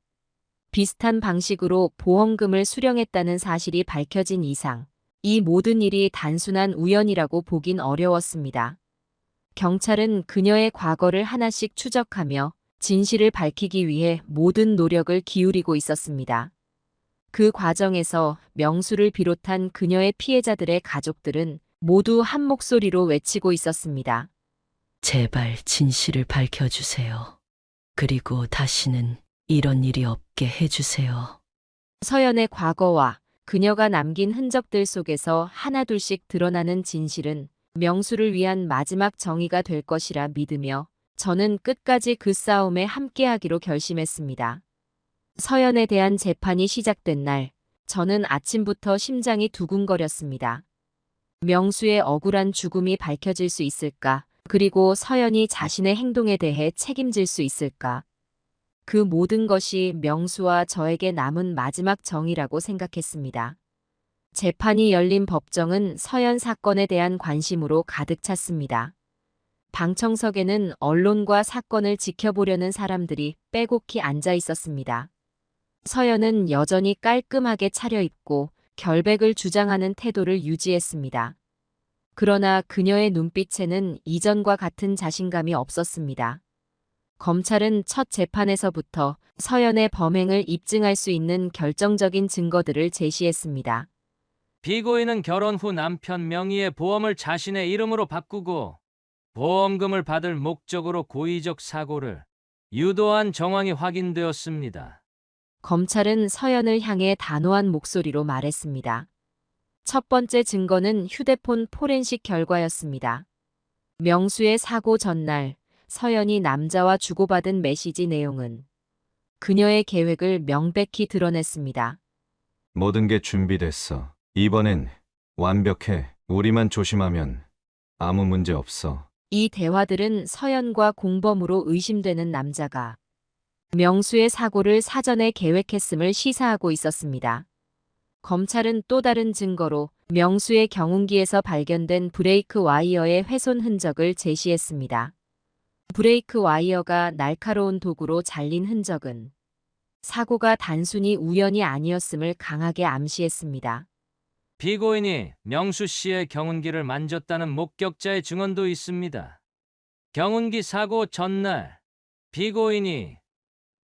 비슷한 방식으로 보험금을 수령했다는 사실이 밝혀진 이상 이 모든 일이 단순한 우연이라고 보긴 어려웠습니다. 경찰은 그녀의 과거를 하나씩 추적하며 진실을 밝히기 위해 모든 노력을 기울이고 있었습니다. 그 과정에서 명수를 비롯한 그녀의 피해자들의 가족들은 모두 한 목소리로 외치고 있었습니다. 제발 진실을 밝혀주세요. 그리고 다시는 이런 일이 없게 해주세요. 서연의 과거와 그녀가 남긴 흔적들 속에서 하나둘씩 드러나는 진실은 명수를 위한 마지막 정의가 될 것이라 믿으며 저는 끝까지 그 싸움에 함께하기로 결심했습니다. 서연에 대한 재판이 시작된 날, 저는 아침부터 심장이 두근거렸습니다. 명수의 억울한 죽음이 밝혀질 수 있을까? 그리고 서연이 자신의 행동에 대해 책임질 수 있을까? 그 모든 것이 명수와 저에게 남은 마지막 정의라고 생각했습니다. 재판이 열린 법정은 서연 사건에 대한 관심으로 가득 찼습니다. 방청석에는 언론과 사건을 지켜보려는 사람들이 빼곡히 앉아 있었습니다. 서연은 여전히 깔끔하게 차려입고 결백을 주장하는 태도를 유지했습니다. 그러나 그녀의 눈빛에는 이전과 같은 자신감이 없었습니다. 검찰은 첫 재판에서부터 서연의 범행을 입증할 수 있는 결정적인 증거들을 제시했습니다. 피고인은 결혼 후 남편 명의의 보험을 자신의 이름으로 바꾸고 보험금을 받을 목적으로 고의적 사고를 유도한 정황이 확인되었습니다. 검찰은 서연을 향해 단호한 목소리로 말했습니다. 첫 번째 증거는 휴대폰 포렌식 결과였습니다. 명수의 사고 전날 서연이 남자와 주고받은 메시지 내용은 그녀의 계획을 명백히 드러냈습니다. 모든 게 준비됐어. 이번엔 완벽해. 우리만 조심하면 아무 문제 없어. 이 대화들은 서연과 공범으로 의심되는 남자가 명수의 사고를 사전에 계획했음을 시사하고 있었습니다. 검찰은 또 다른 증거로 명수의 경운기에서 발견된 브레이크 와이어의 훼손 흔적을 제시했습니다. 브레이크 와이어가 날카로운 도구로 잘린 흔적은 사고가 단순히 우연이 아니었음을 강하게 암시했습니다. 피고인이 명수 씨의 경운기를 만졌다는 목격자의 증언도 있습니다. 경운기 사고 전날 피고인이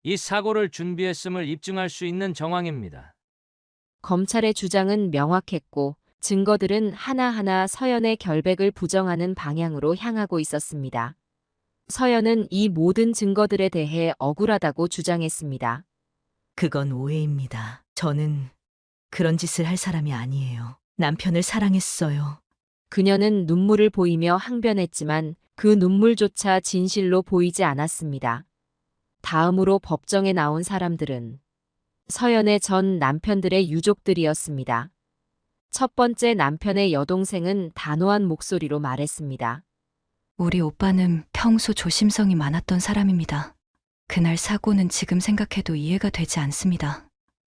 이 사고를 준비했음을 입증할 수 있는 정황입니다. 검찰의 주장은 명확했고 증거들은 하나하나 서연의 결백을 부정하는 방향으로 향하고 있었습니다. 서연은 이 모든 증거들에 대해 억울하다고 주장했습니다. 그건 오해입니다. 저는 그런 짓을 할 사람이 아니에요. 남편을 사랑했어요. 그녀는 눈물을 보이며 항변했지만 그 눈물조차 진실로 보이지 않았습니다. 다음으로 법정에 나온 사람들은 서연의 전 남편들의 유족들이었습니다. 첫 번째 남편의 여동생은 단호한 목소리로 말했습니다. 우리 오빠는 평소 조심성이 많았던 사람입니다. 그날 사고는 지금 생각해도 이해가 되지 않습니다.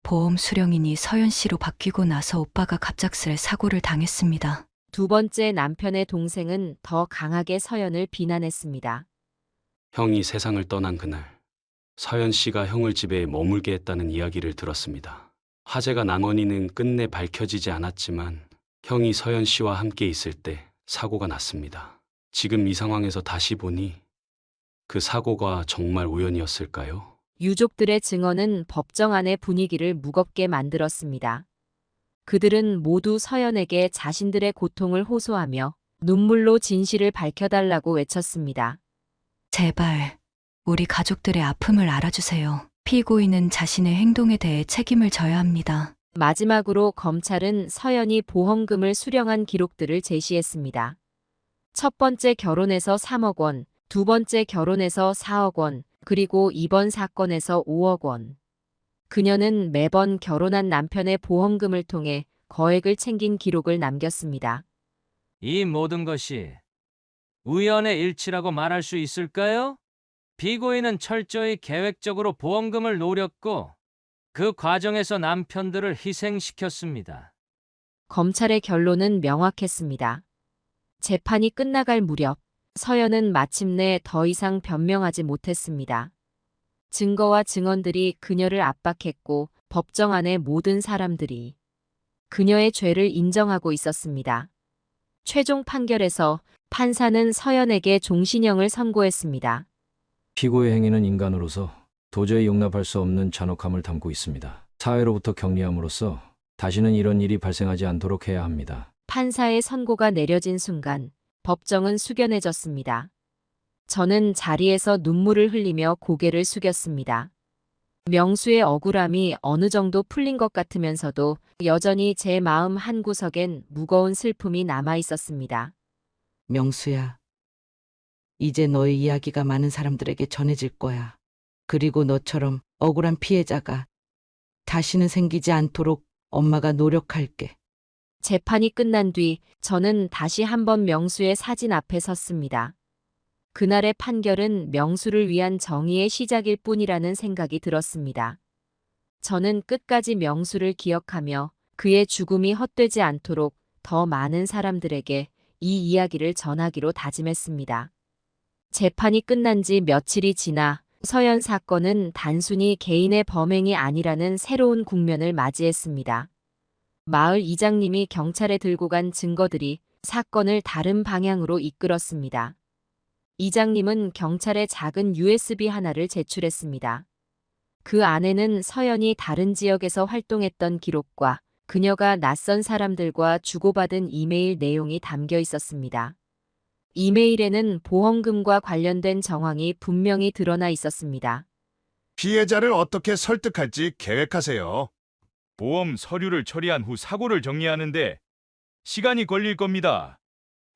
보험 수령인이 서연 씨로 바뀌고 나서 오빠가 갑작스레 사고를 당했습니다. 두 번째 남편의 동생은 더 강하게 서연을 비난했습니다. 형이 세상을 떠난 그날 서연 씨가 형을 집에 머물게 했다는 이야기를 들었습니다. 화재가 난 원인은 끝내 밝혀지지 않았지만 형이 서연 씨와 함께 있을 때 사고가 났습니다. 지금 이 상황에서 다시 보니 그 사고가 정말 우연이었을까요? 유족들의 증언은 법정 안의 분위기를 무겁게 만들었습니다. 그들은 모두 서연에게 자신들의 고통을 호소하며 눈물로 진실을 밝혀달라고 외쳤습니다. 제발 우리 가족들의 아픔을 알아주세요. 피고인은 자신의 행동에 대해 책임을 져야 합니다. 마지막으로 검찰은 서연이 보험금을 수령한 기록들을 제시했습니다. 첫 번째 결혼에서 3억 원, 두 번째 결혼에서 4억 원, 그리고 이번 사건에서 5억 원. 그녀는 매번 결혼한 남편의 보험금을 통해 거액을 챙긴 기록을 남겼습니다. 이 모든 것이 우연의 일치라고 말할 수 있을까요? 피고인은 철저히 계획적으로 보험금을 노렸고 그 과정에서 남편들을 희생시켰습니다. 검찰의 결론은 명확했습니다. 재판이 끝나갈 무렵 서연은 마침내 더 이상 변명하지 못했습니다. 증거와 증언들이 그녀를 압박했고 법정 안의 모든 사람들이 그녀의 죄를 인정하고 있었습니다. 최종 판결에서 판사는 서연에게 종신형을 선고했습니다. 피고의 행위는 인간으로서 도저히 용납할 수 없는 잔혹함을 담고 있습니다. 사회로부터 격리함으로써 다시는 이런 일이 발생하지 않도록 해야 합니다. 판사의 선고가 내려진 순간 법정은 숙연해졌습니다. 저는 자리에서 눈물을 흘리며 고개를 숙였습니다. 명수의 억울함이 어느 정도 풀린 것 같으면서도 여전히 제 마음 한구석엔 무거운 슬픔이 남아 있었습니다. 명수야, 이제 너의 이야기가 많은 사람들에게 전해질 거야. 그리고 너처럼 억울한 피해자가 다시는 생기지 않도록 엄마가 노력할게. 재판이 끝난 뒤 저는 다시 한번 명수의 사진 앞에 섰습니다. 그날의 판결은 명수를 위한 정의의 시작일 뿐이라는 생각이 들었습니다. 저는 끝까지 명수를 기억하며 그의 죽음이 헛되지 않도록 더 많은 사람들에게 이 이야기를 전하기로 다짐했습니다. 재판이 끝난 지 며칠이 지나 서연 사건은 단순히 개인의 범행이 아니라는 새로운 국면을 맞이했습니다. 마을 이장님이 경찰에 들고 간 증거들이 사건을 다른 방향으로 이끌었습니다. 이장님은 경찰에 작은 USB 하나를 제출했습니다. 그 안에는 서연이 다른 지역에서 활동했던 기록과 그녀가 낯선 사람들과 주고받은 이메일 내용이 담겨 있었습니다. 이메일에는 보험금과 관련된 정황이 분명히 드러나 있었습니다. 피해자를 어떻게 설득할지 계획하세요. 보험 서류를 처리한 후 사고를 정리하는데 시간이 걸릴 겁니다.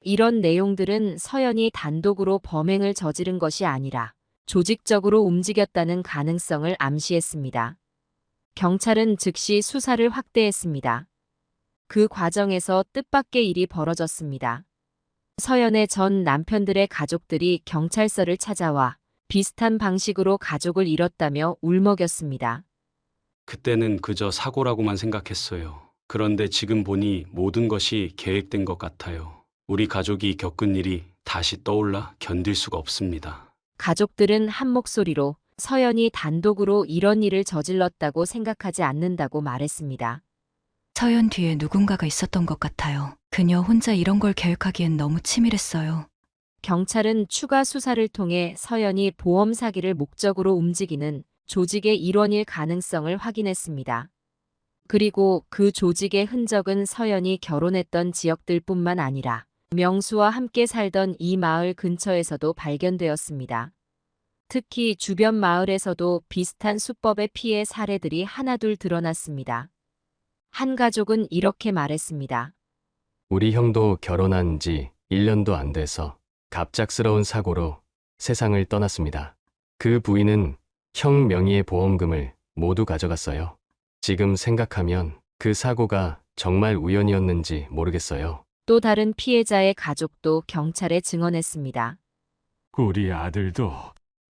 이런 내용들은 서연이 단독으로 범행을 저지른 것이 아니라 조직적으로 움직였다는 가능성을 암시했습니다. 경찰은 즉시 수사를 확대했습니다. 그 과정에서 뜻밖의 일이 벌어졌습니다. 서연의 전 남편들의 가족들이 경찰서를 찾아와 비슷한 방식으로 가족을 잃었다며 울먹였습니다. 그때는 그저 사고라고만 생각했어요. 그런데 지금 보니 모든 것이 계획된 것 같아요. 우리 가족이 겪은 일이 다시 떠올라 견딜 수가 없습니다. 가족들은 한 목소리로 서연이 단독으로 이런 일을 저질렀다고 생각하지 않는다고 말했습니다. 서연 뒤에 누군가가 있었던 것 같아요. 그녀 혼자 이런 걸 계획하기엔 너무 치밀했어요. 경찰은 추가 수사를 통해 서연이 보험 사기를 목적으로 움직이는 조직의 일원일 가능성을 확인했습니다. 그리고 그 조직의 흔적은 서연이 결혼했던 지역들뿐만 아니라 명수와 함께 살던 이 마을 근처에서도 발견되었습니다. 특히 주변 마을에서도 비슷한 수법의 피해 사례들이 하나둘 드러났습니다. 한 가족은 이렇게 말했습니다. 우리 형도 결혼한 지 1년도 안 돼서 갑작스러운 사고로 세상을 떠났습니다. 그 부인은 형 명의의 보험금을 모두 가져갔어요. 지금 생각하면 그 사고가 정말 우연이었는지 모르겠어요. 또 다른 피해자의 가족도 경찰에 증언했습니다. 우리 아들도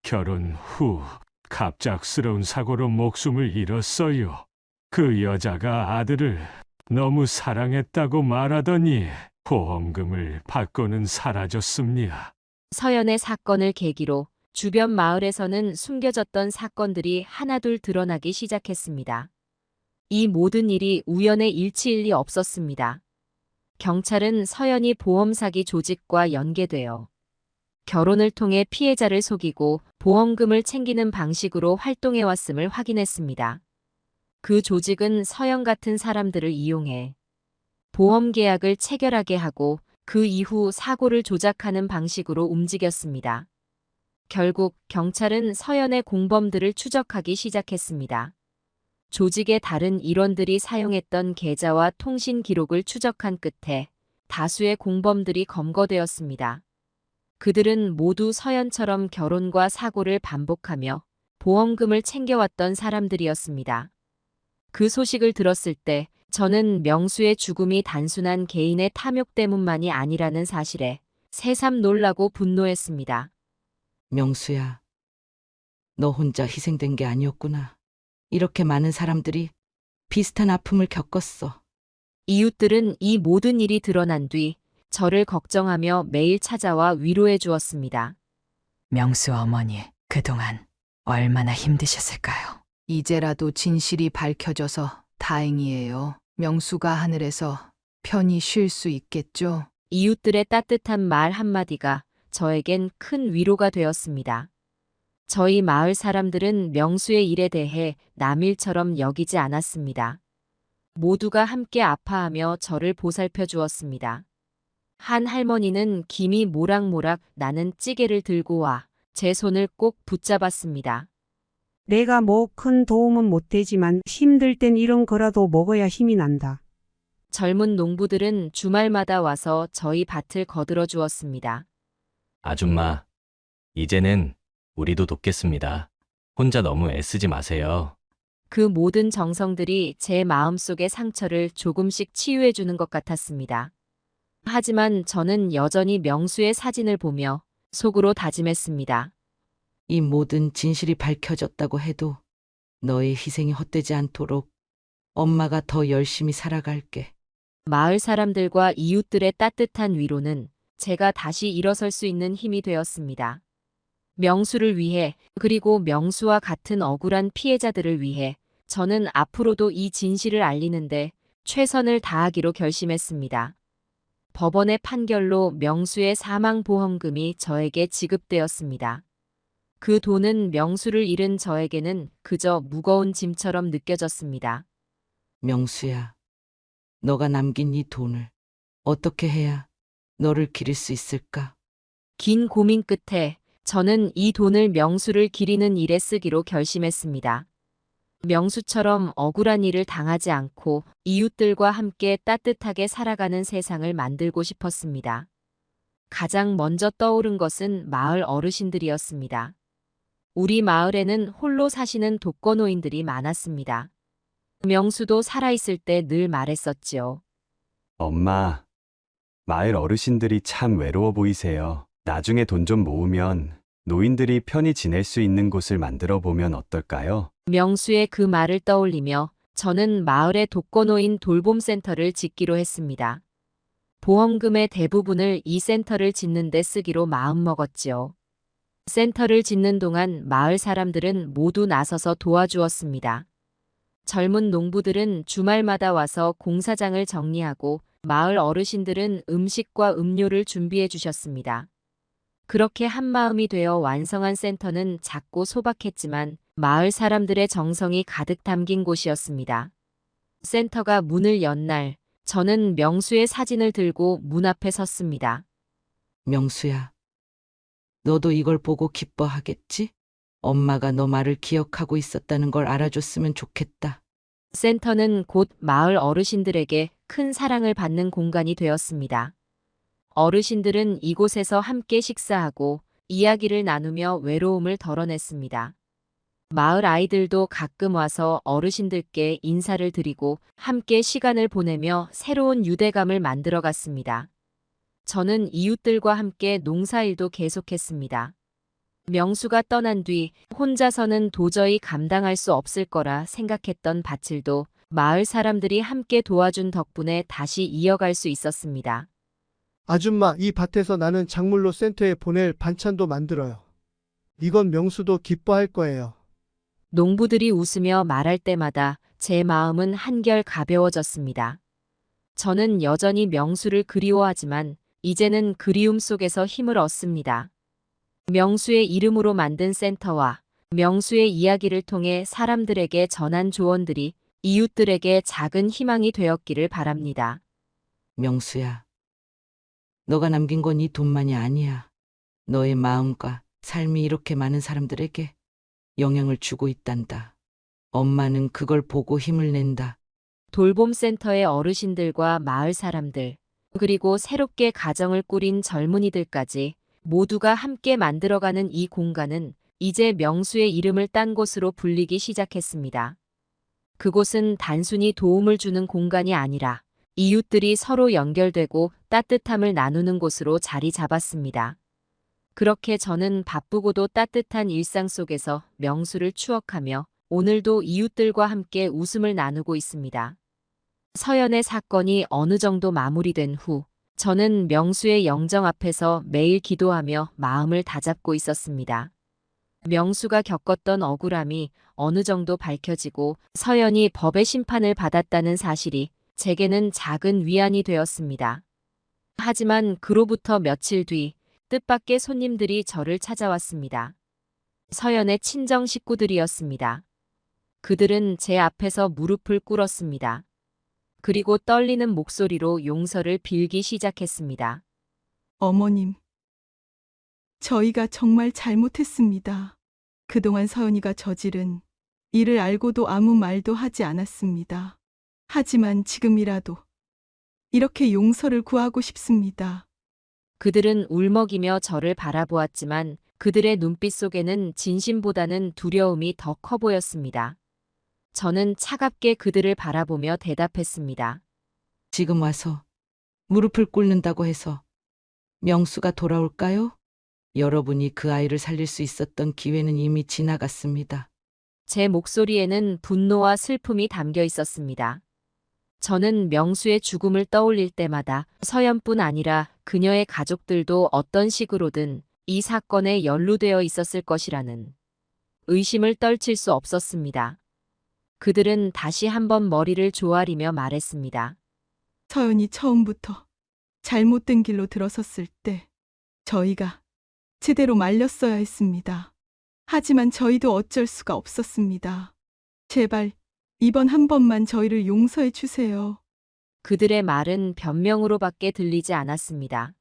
결혼 후 갑작스러운 사고로 목숨을 잃었어요. 그 여자가 아들을 너무 사랑했다고 말하더니 보험금을 받고는 사라졌습니다. 서연의 사건을 계기로 주변 마을에서는 숨겨졌던 사건들이 하나둘 드러나기 시작했습니다. 이 모든 일이 우연의 일치일 리 없었습니다. 경찰은 서연이 보험 사기 조직과 연계되어 결혼을 통해 피해자를 속이고 보험금을 챙기는 방식으로 활동해왔음을 확인했습니다. 그 조직은 서연 같은 사람들을 이용해 보험 계약을 체결하게 하고 그 이후 사고를 조작하는 방식으로 움직였습니다. 결국 경찰은 서연의 공범들을 추적하기 시작했습니다. 조직의 다른 일원들이 사용했던 계좌와 통신 기록을 추적한 끝에 다수의 공범들이 검거되었습니다. 그들은 모두 서연처럼 결혼과 사고를 반복하며 보험금을 챙겨왔던 사람들이었습니다. 그 소식을 들었을 때 저는 명수의 죽음이 단순한 개인의 탐욕 때문만이 아니라는 사실에 새삼 놀라고 분노했습니다. 명수야, 너 혼자 희생된 게 아니었구나. 이렇게 많은 사람들이 비슷한 아픔을 겪었어. 이웃들은 이 모든 일이 드러난 뒤 저를 걱정하며 매일 찾아와 위로해 주었습니다. 명수 어머니, 그동안 얼마나 힘드셨을까요? 이제라도 진실이 밝혀져서 다행이에요. 명수가 하늘에서 편히 쉴 수 있겠죠? 이웃들의 따뜻한 말 한마디가 저에겐 큰 위로가 되었습니다. 저희 마을 사람들은 명수의 일에 대해 남일처럼 여기지 않았습니다. 모두가 함께 아파하며 저를 보살펴 주었습니다. 한 할머니는 김이 모락모락 나는 찌개를 들고 와 제 손을 꼭 붙잡았습니다. 내가 뭐 큰 도움은 못 되지만 힘들 땐 이런 거라도 먹어야 힘이 난다. 젊은 농부들은 주말마다 와서 저희 밭을 거들어 주었습니다. 아줌마, 이제는 우리도 돕겠습니다. 혼자 너무 애쓰지 마세요. 그 모든 정성들이 제 마음속의 상처를 조금씩 치유해 주는 것 같았습니다. 하지만 저는 여전히 명수의 사진을 보며 속으로 다짐했습니다. 이 모든 진실이 밝혀졌다고 해도 너의 희생이 헛되지 않도록 엄마가 더 열심히 살아갈게. 마을 사람들과 이웃들의 따뜻한 위로는 제가 다시 일어설 수 있는 힘이 되었습니다. 명수를 위해 그리고 명수와 같은 억울한 피해자들을 위해 저는 앞으로도 이 진실을 알리는데 최선을 다하기로 결심했습니다. 법원의 판결로 명수의 사망보험금이 저에게 지급되었습니다. 그 돈은 명수를 잃은 저에게는 그저 무거운 짐처럼 느껴졌습니다. 명수야, 너가 남긴 이 돈을 어떻게 해야 너를 기릴 수 있을까? 긴 고민 끝에 저는 이 돈을 명수를 기리는 일에 쓰기로 결심했습니다. 명수처럼 억울한 일을 당하지 않고 이웃들과 함께 따뜻하게 살아가는 세상을 만들고 싶었습니다. 가장 먼저 떠오른 것은 마을 어르신들이었습니다. 우리 마을에는 홀로 사시는 독거노인들이 많았습니다. 명수도 살아있을 때 늘 말했었지요. 엄마, 마을 어르신들이 참 외로워 보이세요. 나중에 돈 좀 모으면 노인들이 편히 지낼 수 있는 곳을 만들어 보면 어떨까요? 명수의 그 말을 떠올리며 저는 마을의 독거노인 돌봄센터를 짓기로 했습니다. 보험금의 대부분을 이 센터를 짓는 데 쓰기로 마음먹었지요. 센터를 짓는 동안 마을 사람들은 모두 나서서 도와주었습니다. 젊은 농부들은 주말마다 와서 공사장을 정리하고 마을 어르신들은 음식과 음료를 준비해 주셨습니다. 그렇게 한마음이 되어 완성한 센터는 작고 소박했지만 마을 사람들의 정성이 가득 담긴 곳이었습니다. 센터가 문을 연 날 저는 명수의 사진을 들고 문 앞에 섰습니다. 명수야, 너도 이걸 보고 기뻐하겠지? 엄마가 너 말을 기억하고 있었다는 걸 알아줬으면 좋겠다. 센터는 곧 마을 어르신들에게 큰 사랑을 받는 공간이 되었습니다. 어르신들은 이곳에서 함께 식사하고 이야기를 나누며 외로움을 덜어냈습니다. 마을 아이들도 가끔 와서 어르신들께 인사를 드리고 함께 시간을 보내며 새로운 유대감을 만들어 갔습니다. 저는 이웃들과 함께 농사일도 계속했습니다. 명수가 떠난 뒤 혼자서는 도저히 감당할 수 없을 거라 생각했던 밭일도 마을 사람들이 함께 도와준 덕분에 다시 이어갈 수 있었습니다. 아줌마, 이 밭에서 나는 작물로 센터에 보낼 반찬도 만들어요. 이건 명수도 기뻐할 거예요. 농부들이 웃으며 말할 때마다 제 마음은 한결 가벼워졌습니다. 저는 여전히 명수를 그리워하지만 이제는 그리움 속에서 힘을 얻습니다. 명수의 이름으로 만든 센터와 명수의 이야기를 통해 사람들에게 전한 조언들이 이웃들에게 작은 희망이 되었기를 바랍니다. 명수야, 너가 남긴 건 이 돈만이 아니야. 너의 마음과 삶이 이렇게 많은 사람들에게 영향을 주고 있단다. 엄마는 그걸 보고 힘을 낸다. 돌봄센터의 어르신들과 마을 사람들, 그리고 새롭게 가정을 꾸린 젊은이들까지 모두가 함께 만들어가는 이 공간은 이제 명수의 이름을 딴 곳으로 불리기 시작했습니다. 그곳은 단순히 도움을 주는 공간이 아니라 이웃들이 서로 연결되고 따뜻함을 나누는 곳으로 자리 잡았습니다. 그렇게 저는 바쁘고도 따뜻한 일상 속에서 명수를 추억하며 오늘도 이웃들과 함께 웃음을 나누고 있습니다. 서연의 사건이 어느 정도 마무리된 후 저는 명수의 영정 앞에서 매일 기도하며 마음을 다잡고 있었습니다. 명수가 겪었던 억울함이 어느 정도 밝혀지고 서연이 법의 심판을 받았다는 사실이 제게는 작은 위안이 되었습니다. 하지만 그로부터 며칠 뒤 뜻밖의 손님들이 저를 찾아왔습니다. 서연의 친정 식구들이었습니다. 그들은 제 앞에서 무릎을 꿇었습니다. 그리고 떨리는 목소리로 용서를 빌기 시작했습니다. 어머님, 저희가 정말 잘못했습니다. 그동안 서연이가 저지른 일을 알고도 아무 말도 하지 않았습니다. 하지만 지금이라도 이렇게 용서를 구하고 싶습니다. 그들은 울먹이며 저를 바라보았지만 그들의 눈빛 속에는 진심보다는 두려움이 더 커 보였습니다. 저는 차갑게 그들을 바라보며 대답했습니다. 지금 와서 무릎을 꿇는다고 해서 명수가 돌아올까요? 여러분이 그 아이를 살릴 수 있었던 기회는 이미 지나갔습니다. 제 목소리에는 분노와 슬픔이 담겨 있었습니다. 저는 명수의 죽음을 떠올릴 때마다 서연뿐 아니라 그녀의 가족들도 어떤 식으로든 이 사건에 연루되어 있었을 것이라는 의심을 떨칠 수 없었습니다. 그들은 다시 한번 머리를 조아리며 말했습니다. 서연이 처음부터 잘못된 길로 들어섰을 때 저희가 제대로 말렸어야 했습니다. 하지만 저희도 어쩔 수가 없었습니다. 제발 이번 한 번만 저희를 용서해 주세요. 그들의 말은 변명으로밖에 들리지 않았습니다.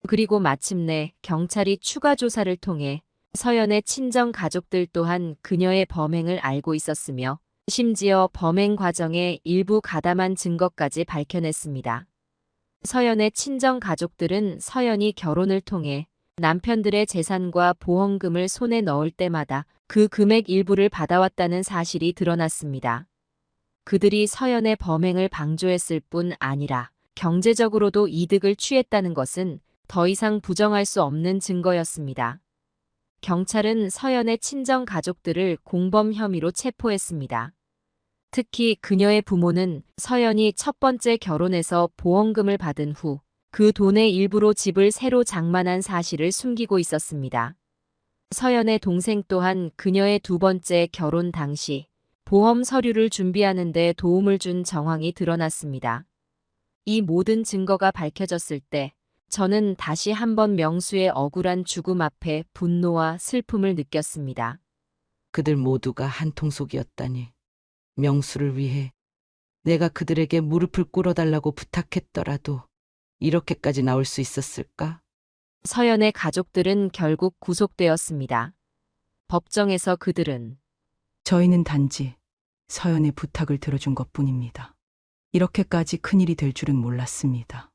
그리고 마침내 경찰이 추가 조사를 통해 서연의 친정 가족들 또한 그녀의 범행을 알고 있었으며 심지어 범행 과정의 일부 가담한 증거까지 밝혀냈습니다. 서연의 친정 가족들은 서연이 결혼을 통해 남편들의 재산과 보험금을 손에 넣을 때마다 그 금액 일부를 받아왔다는 사실이 드러났습니다. 그들이 서연의 범행을 방조했을 뿐 아니라 경제적으로도 이득을 취했다는 것은 더 이상 부정할 수 없는 증거였습니다. 경찰은 서연의 친정 가족들을 공범 혐의로 체포했습니다. 특히 그녀의 부모는 서연이 첫 번째 결혼에서 보험금을 받은 후 그 돈의 일부로 집을 새로 장만한 사실을 숨기고 있었습니다. 서연의 동생 또한 그녀의 두 번째 결혼 당시 보험 서류를 준비하는 데 도움을 준 정황이 드러났습니다. 이 모든 증거가 밝혀졌을 때 저는 다시 한번 명수의 억울한 죽음 앞에 분노와 슬픔을 느꼈습니다. 그들 모두가 한 통속이었다니. 명수를 위해 내가 그들에게 무릎을 꿇어달라고 부탁했더라도 이렇게까지 나올 수 있었을까? 서연의 가족들은 결국 구속되었습니다. 법정에서 그들은 저희는 단지 서연의 부탁을 들어준 것뿐입니다. 이렇게까지 큰일이 될 줄은 몰랐습니다.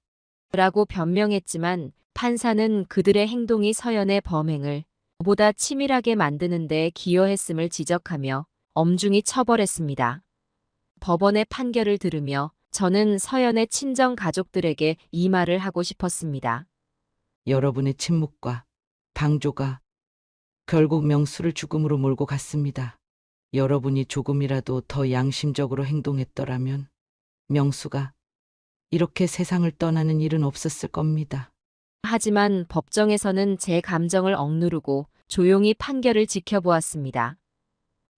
라고 변명했지만 판사는 그들의 행동이 서연의 범행을 보다 치밀하게 만드는데 기여했음을 지적하며 엄중히 처벌했습니다. 법원의 판결을 들으며 저는 서연의 친정 가족들에게 이 말을 하고 싶었습니다. 여러분의 침묵과 방조가 결국 명수를 죽음으로 몰고 갔습니다. 여러분이 조금이라도 더 양심적으로 행동했더라면 명수가 이렇게 세상을 떠나는 일은 없었을 겁니다. 하지만 법정에서는 제 감정을 억누르고 조용히 판결을 지켜보았습니다.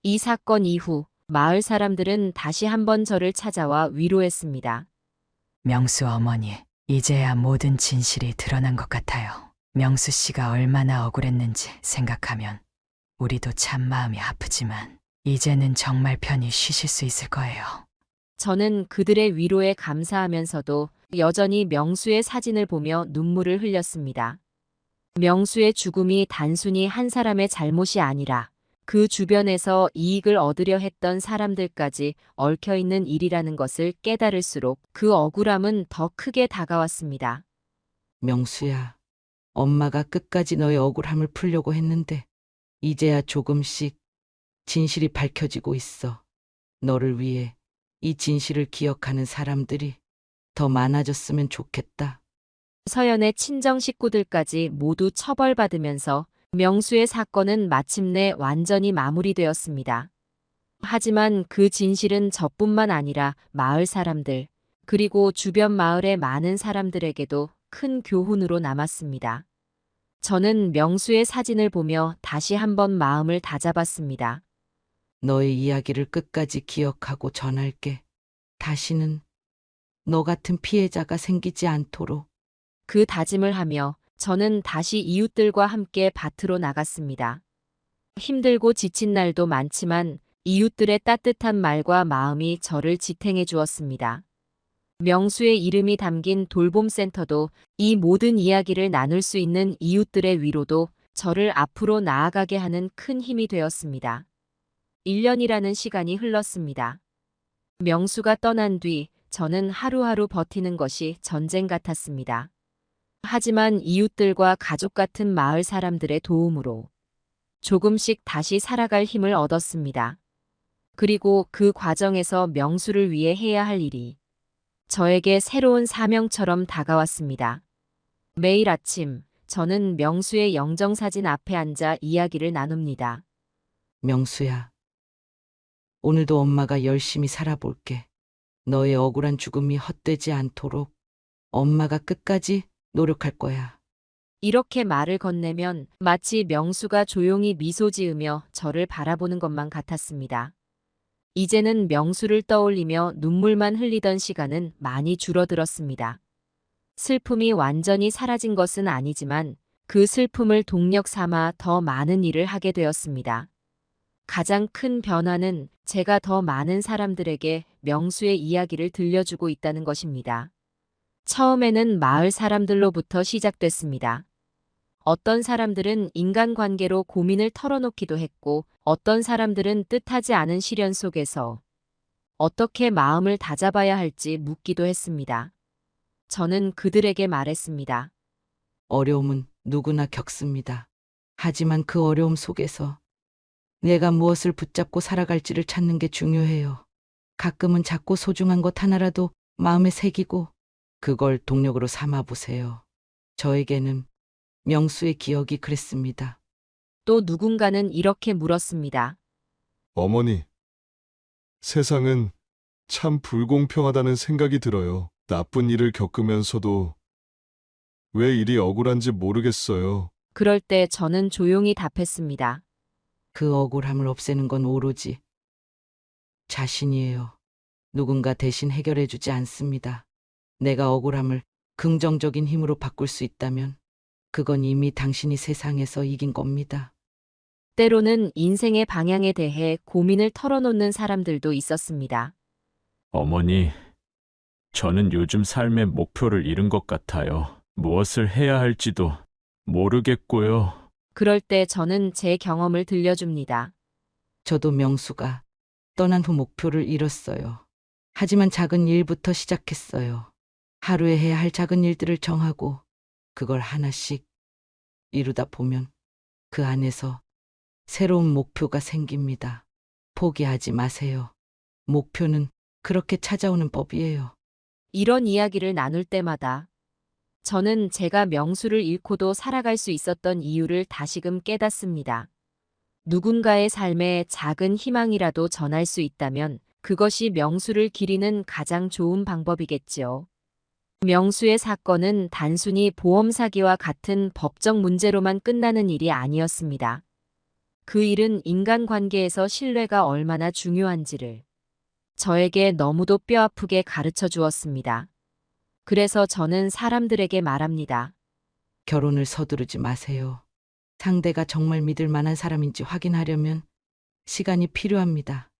이 사건 이후 마을 사람들은 다시 한번 저를 찾아와 위로했습니다. 명수 어머니, 이제야 모든 진실이 드러난 것 같아요. 명수 씨가 얼마나 억울했는지 생각하면 우리도 참 마음이 아프지만 이제는 정말 편히 쉬실 수 있을 거예요. 저는 그들의 위로에 감사하면서도 여전히 명수의 사진을 보며 눈물을 흘렸습니다. 명수의 죽음이 단순히 한 사람의 잘못이 아니라 그 주변에서 이익을 얻으려 했던 사람들까지 얽혀있는 일이라는 것을 깨달을수록 그 억울함은 더 크게 다가왔습니다. 명수야, 엄마가 끝까지 너의 억울함을 풀려고 했는데 이제야 조금씩 진실이 밝혀지고 있어. 너를 위해 이 진실을 기억하는 사람들이 더 많아졌으면 좋겠다. 서연의 친정 식구들까지 모두 처벌받으면서 명수의 사건은 마침내 완전히 마무리되었습니다. 하지만 그 진실은 저뿐만 아니라 마을 사람들, 그리고 주변 마을의 많은 사람들에게도 큰 교훈으로 남았습니다. 저는 명수의 사진을 보며 다시 한번 마음을 다잡았습니다. 너의 이야기를 끝까지 기억하고 전할게. 다시는 너 같은 피해자가 생기지 않도록. 그 다짐을 하며 저는 다시 이웃들과 함께 밭으로 나갔습니다. 힘들고 지친 날도 많지만 이웃들의 따뜻한 말과 마음이 저를 지탱해 주었습니다. 명수의 이름이 담긴 돌봄센터도 이 모든 이야기를 나눌 수 있는 이웃들의 위로도 저를 앞으로 나아가게 하는 큰 힘이 되었습니다. 1년이라는 시간이 흘렀습니다. 명수가 떠난 뒤 저는 하루하루 버티는 것이 전쟁 같았습니다. 하지만 이웃들과 가족 같은 마을 사람들의 도움으로 조금씩 다시 살아갈 힘을 얻었습니다. 그리고 그 과정에서 명수를 위해 해야 할 일이 저에게 새로운 사명처럼 다가왔습니다. 매일 아침 저는 명수의 영정사진 앞에 앉아 이야기를 나눕니다. 명수야, 오늘도 엄마가 열심히 살아볼게. 너의 억울한 죽음이 헛되지 않도록 엄마가 끝까지 노력할 거야. 이렇게 말을 건네면 마치 명수가 조용히 미소 지으며 저를 바라보는 것만 같았습니다. 이제는 명수를 떠올리며 눈물만 흘리던 시간은 많이 줄어들었습니다. 슬픔이 완전히 사라진 것은 아니지만 그 슬픔을 동력 삼아 더 많은 일을 하게 되었습니다. 가장 큰 변화는 제가 더 많은 사람들에게 명수의 이야기를 들려주고 있다는 것입니다. 처음에는 마을 사람들로부터 시작됐습니다. 어떤 사람들은 인간관계로 고민을 털어놓기도 했고, 어떤 사람들은 뜻하지 않은 시련 속에서 어떻게 마음을 다잡아야 할지 묻기도 했습니다. 저는 그들에게 말했습니다. 어려움은 누구나 겪습니다. 하지만 그 어려움 속에서 내가 무엇을 붙잡고 살아갈지를 찾는 게 중요해요. 가끔은 작고 소중한 것 하나라도 마음에 새기고 그걸 동력으로 삼아 보세요. 저에게는 명수의 기억이 그랬습니다. 또 누군가는 이렇게 물었습니다. 어머니, 세상은 참 불공평하다는 생각이 들어요. 나쁜 일을 겪으면서도 왜 일이 억울한지 모르겠어요. 그럴 때 저는 조용히 답했습니다. 그 억울함을 없애는 건 오로지 자신이에요. 누군가 대신 해결해주지 않습니다. 내가 억울함을 긍정적인 힘으로 바꿀 수 있다면 그건 이미 당신이 세상에서 이긴 겁니다. 때로는 인생의 방향에 대해 고민을 털어놓는 사람들도 있었습니다. 어머니, 저는 요즘 삶의 목표를 잃은 것 같아요. 무엇을 해야 할지도 모르겠고요. 그럴 때 저는 제 경험을 들려줍니다. 저도 명수가 떠난 후 목표를 잃었어요. 하지만 작은 일부터 시작했어요. 하루에 해야 할 작은 일들을 정하고 그걸 하나씩 이루다 보면 그 안에서 새로운 목표가 생깁니다. 포기하지 마세요. 목표는 그렇게 찾아오는 법이에요. 이런 이야기를 나눌 때마다 저는 제가 명수를 잃고도 살아갈 수 있었던 이유를 다시금 깨닫습니다. 누군가의 삶에 작은 희망이라도 전할 수 있다면 그것이 명수를 기리는 가장 좋은 방법이겠지요. 명수의 사건은 단순히 보험 사기와 같은 법적 문제로만 끝나는 일이 아니었습니다. 그 일은 인간관계에서 신뢰가 얼마나 중요한지를 저에게 너무도 뼈아프게 가르쳐 주었습니다. 그래서 저는 사람들에게 말합니다. 결혼을 서두르지 마세요. 상대가 정말 믿을 만한 사람인지 확인하려면 시간이 필요합니다.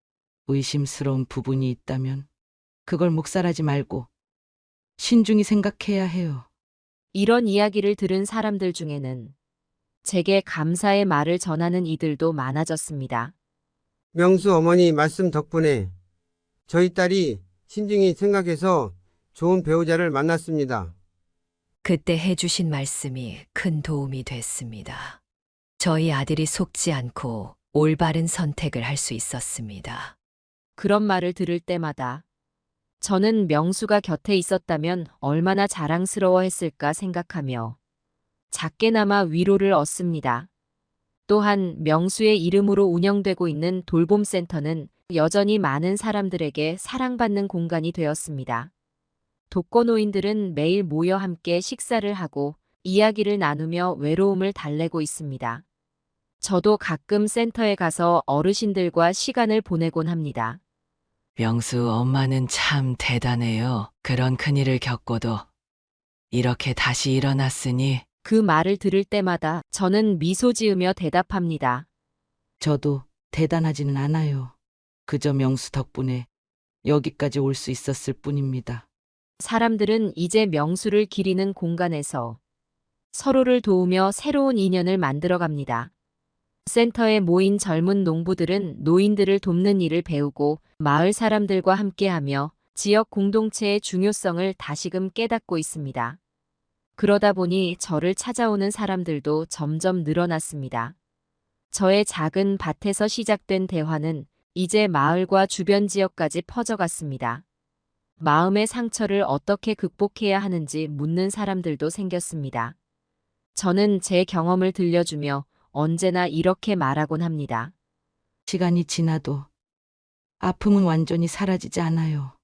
의심스러운 부분이 있다면 그걸 묵살하지 말고 신중히 생각해야 해요. 이런 이야기를 들은 사람들 중에는 제게 감사의 말을 전하는 이들도 많아졌습니다. 명수 어머니 말씀 덕분에 저희 딸이 신중히 생각해서 좋은 배우자를 만났습니다. 그때 해주신 말씀이 큰 도움이 됐습니다. 저희 아들이 속지 않고 올바른 선택을 할 수 있었습니다. 그런 말을 들을 때마다 저는 명수가 곁에 있었다면 얼마나 자랑스러워했을까 생각하며 작게나마 위로를 얻습니다. 또한 명수의 이름으로 운영되고 있는 돌봄센터는 여전히 많은 사람들에게 사랑받는 공간이 되었습니다. 독거노인들은 매일 모여 함께 식사를 하고 이야기를 나누며 외로움을 달래고 있습니다. 저도 가끔 센터에 가서 어르신들과 시간을 보내곤 합니다. 명수 엄마는 참 대단해요. 그런 큰일을 겪고도 이렇게 다시 일어났으니. 그 말을 들을 때마다 저는 미소 지으며 대답합니다. 저도 대단하지는 않아요. 그저 명수 덕분에 여기까지 올 수 있었을 뿐입니다. 사람들은 이제 명수를 기리는 공간에서 서로를 도우며 새로운 인연을 만들어갑니다. 센터에 모인 젊은 농부들은 노인들을 돕는 일을 배우고 마을 사람들과 함께하며 지역 공동체의 중요성을 다시금 깨닫고 있습니다. 그러다 보니 저를 찾아오는 사람들도 점점 늘어났습니다. 저의 작은 밭에서 시작된 대화는 이제 마을과 주변 지역까지 퍼져갔습니다. 마음의 상처를 어떻게 극복해야 하는지 묻는 사람들도 생겼습니다. 저는 제 경험을 들려주며 언제나 이렇게 말하곤 합니다. 시간이 지나도 아픔은 완전히 사라지지 않아요.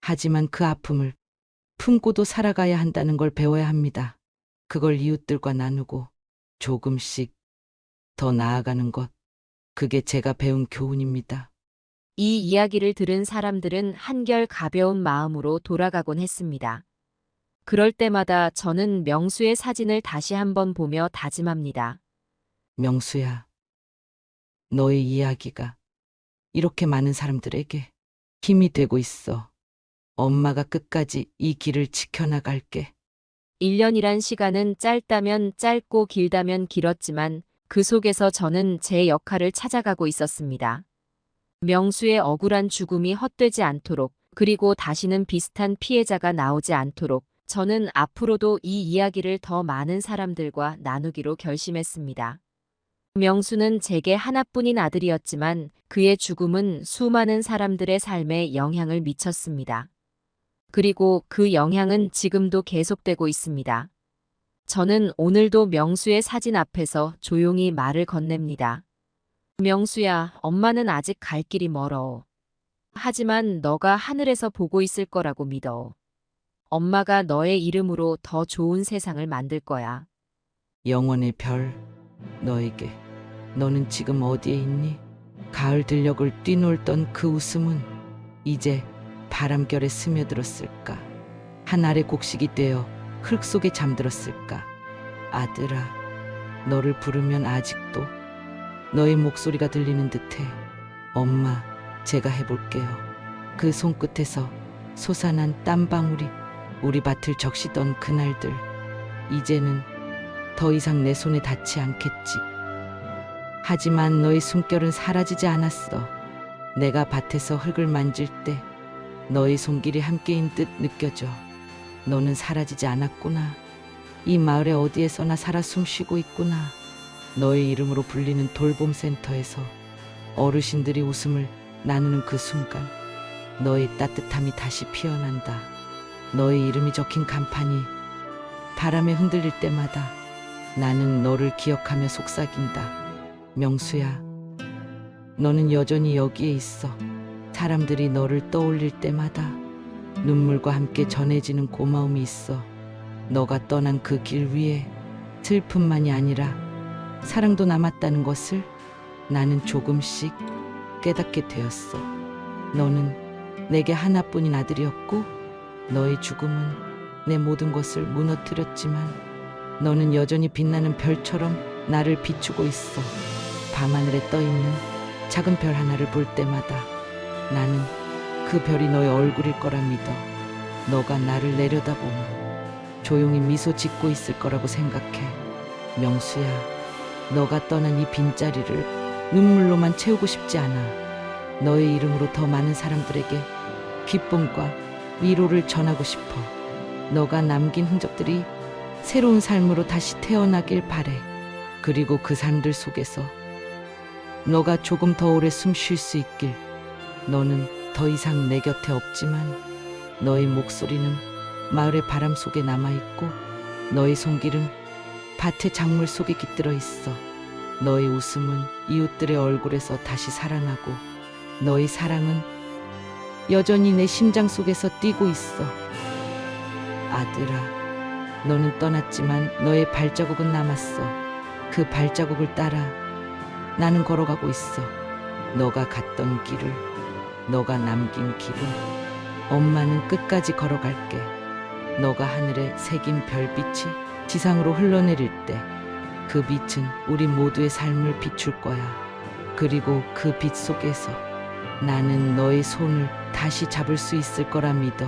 하지만 그 아픔을 품고도 살아가야 한다는 걸 배워야 합니다. 그걸 이웃들과 나누고 조금씩 더 나아가는 것, 그게 제가 배운 교훈입니다. 이 이야기를 들은 사람들은 한결 가벼운 마음으로 돌아가곤 했습니다. 그럴 때마다 저는 명수의 사진을 다시 한번 보며 다짐합니다. 명수야, 너의 이야기가 이렇게 많은 사람들에게 힘이 되고 있어. 엄마가 끝까지 이 길을 지켜나갈게. 1년이란 시간은 짧다면 짧고 길다면 길었지만 그 속에서 저는 제 역할을 찾아가고 있었습니다. 명수의 억울한 죽음이 헛되지 않도록, 그리고 다시는 비슷한 피해자가 나오지 않도록 저는 앞으로도 이 이야기를 더 많은 사람들과 나누기로 결심했습니다. 명수는 제게 하나뿐인 아들이었지만 그의 죽음은 수많은 사람들의 삶에 영향을 미쳤습니다. 그리고 그 영향은 지금도 계속되고 있습니다. 저는 오늘도 명수의 사진 앞에서 조용히 말을 건넵니다. 명수야, 엄마는 아직 갈 길이 멀어. 하지만 너가 하늘에서 보고 있을 거라고 믿어. 엄마가 너의 이름으로 더 좋은 세상을 만들 거야. 영원의 별, 너에게. 너는 지금 어디에 있니? 가을 들녘을 뛰놀던 그 웃음은 이제 바람결에 스며들었을까? 한 알의 곡식이 되어 흙 속에 잠들었을까? 아들아, 너를 부르면 아직도 너의 목소리가 들리는 듯해. 엄마, 제가 해볼게요. 그 손끝에서 솟아난 땀방울이 우리 밭을 적시던 그날들, 이제는 더 이상 내 손에 닿지 않겠지. 하지만 너의 숨결은 사라지지 않았어. 내가 밭에서 흙을 만질 때 너의 손길이 함께인 듯 느껴져. 너는 사라지지 않았구나. 이 마을의 어디에서나 살아 숨쉬고 있구나. 너의 이름으로 불리는 돌봄센터에서 어르신들이 웃음을 나누는 그 순간 너의 따뜻함이 다시 피어난다. 너의 이름이 적힌 간판이 바람에 흔들릴 때마다 나는 너를 기억하며 속삭인다. 명수야, 너는 여전히 여기에 있어. 사람들이 너를 떠올릴 때마다 눈물과 함께 전해지는 고마움이 있어. 너가 떠난 그 길 위에 슬픔만이 아니라 사랑도 남았다는 것을 나는 조금씩 깨닫게 되었어. 너는 내게 하나뿐인 아들이었고 너의 죽음은 내 모든 것을 무너뜨렸지만 너는 여전히 빛나는 별처럼 나를 비추고 있어. 밤하늘에 떠있는 작은 별 하나를 볼 때마다 나는 그 별이 너의 얼굴일 거라 믿어. 너가 나를 내려다보며 조용히 미소 짓고 있을 거라고 생각해. 명수야, 너가 떠난 이 빈자리를 눈물로만 채우고 싶지 않아. 너의 이름으로 더 많은 사람들에게 기쁨과 위로를 전하고 싶어. 너가 남긴 흔적들이 새로운 삶으로 다시 태어나길 바래. 그리고 그 사람들 속에서 너가 조금 더 오래 숨 쉴 수 있길. 너는 더 이상 내 곁에 없지만 너의 목소리는 마을의 바람 속에 남아있고 너의 손길은 밭의 작물 속에 깃들어 있어. 너의 웃음은 이웃들의 얼굴에서 다시 살아나고 너의 사랑은 여전히 내 심장 속에서 뛰고 있어. 아들아, 너는 떠났지만 너의 발자국은 남았어. 그 발자국을 따라 나는 걸어가고 있어. 너가 갔던 길을, 너가 남긴 길을 엄마는 끝까지 걸어갈게. 너가 하늘에 새긴 별빛이 지상으로 흘러내릴 때 그 빛은 우리 모두의 삶을 비출 거야. 그리고 그 빛 속에서 나는 너의 손을 다시 잡을 수 있을 거라 믿어.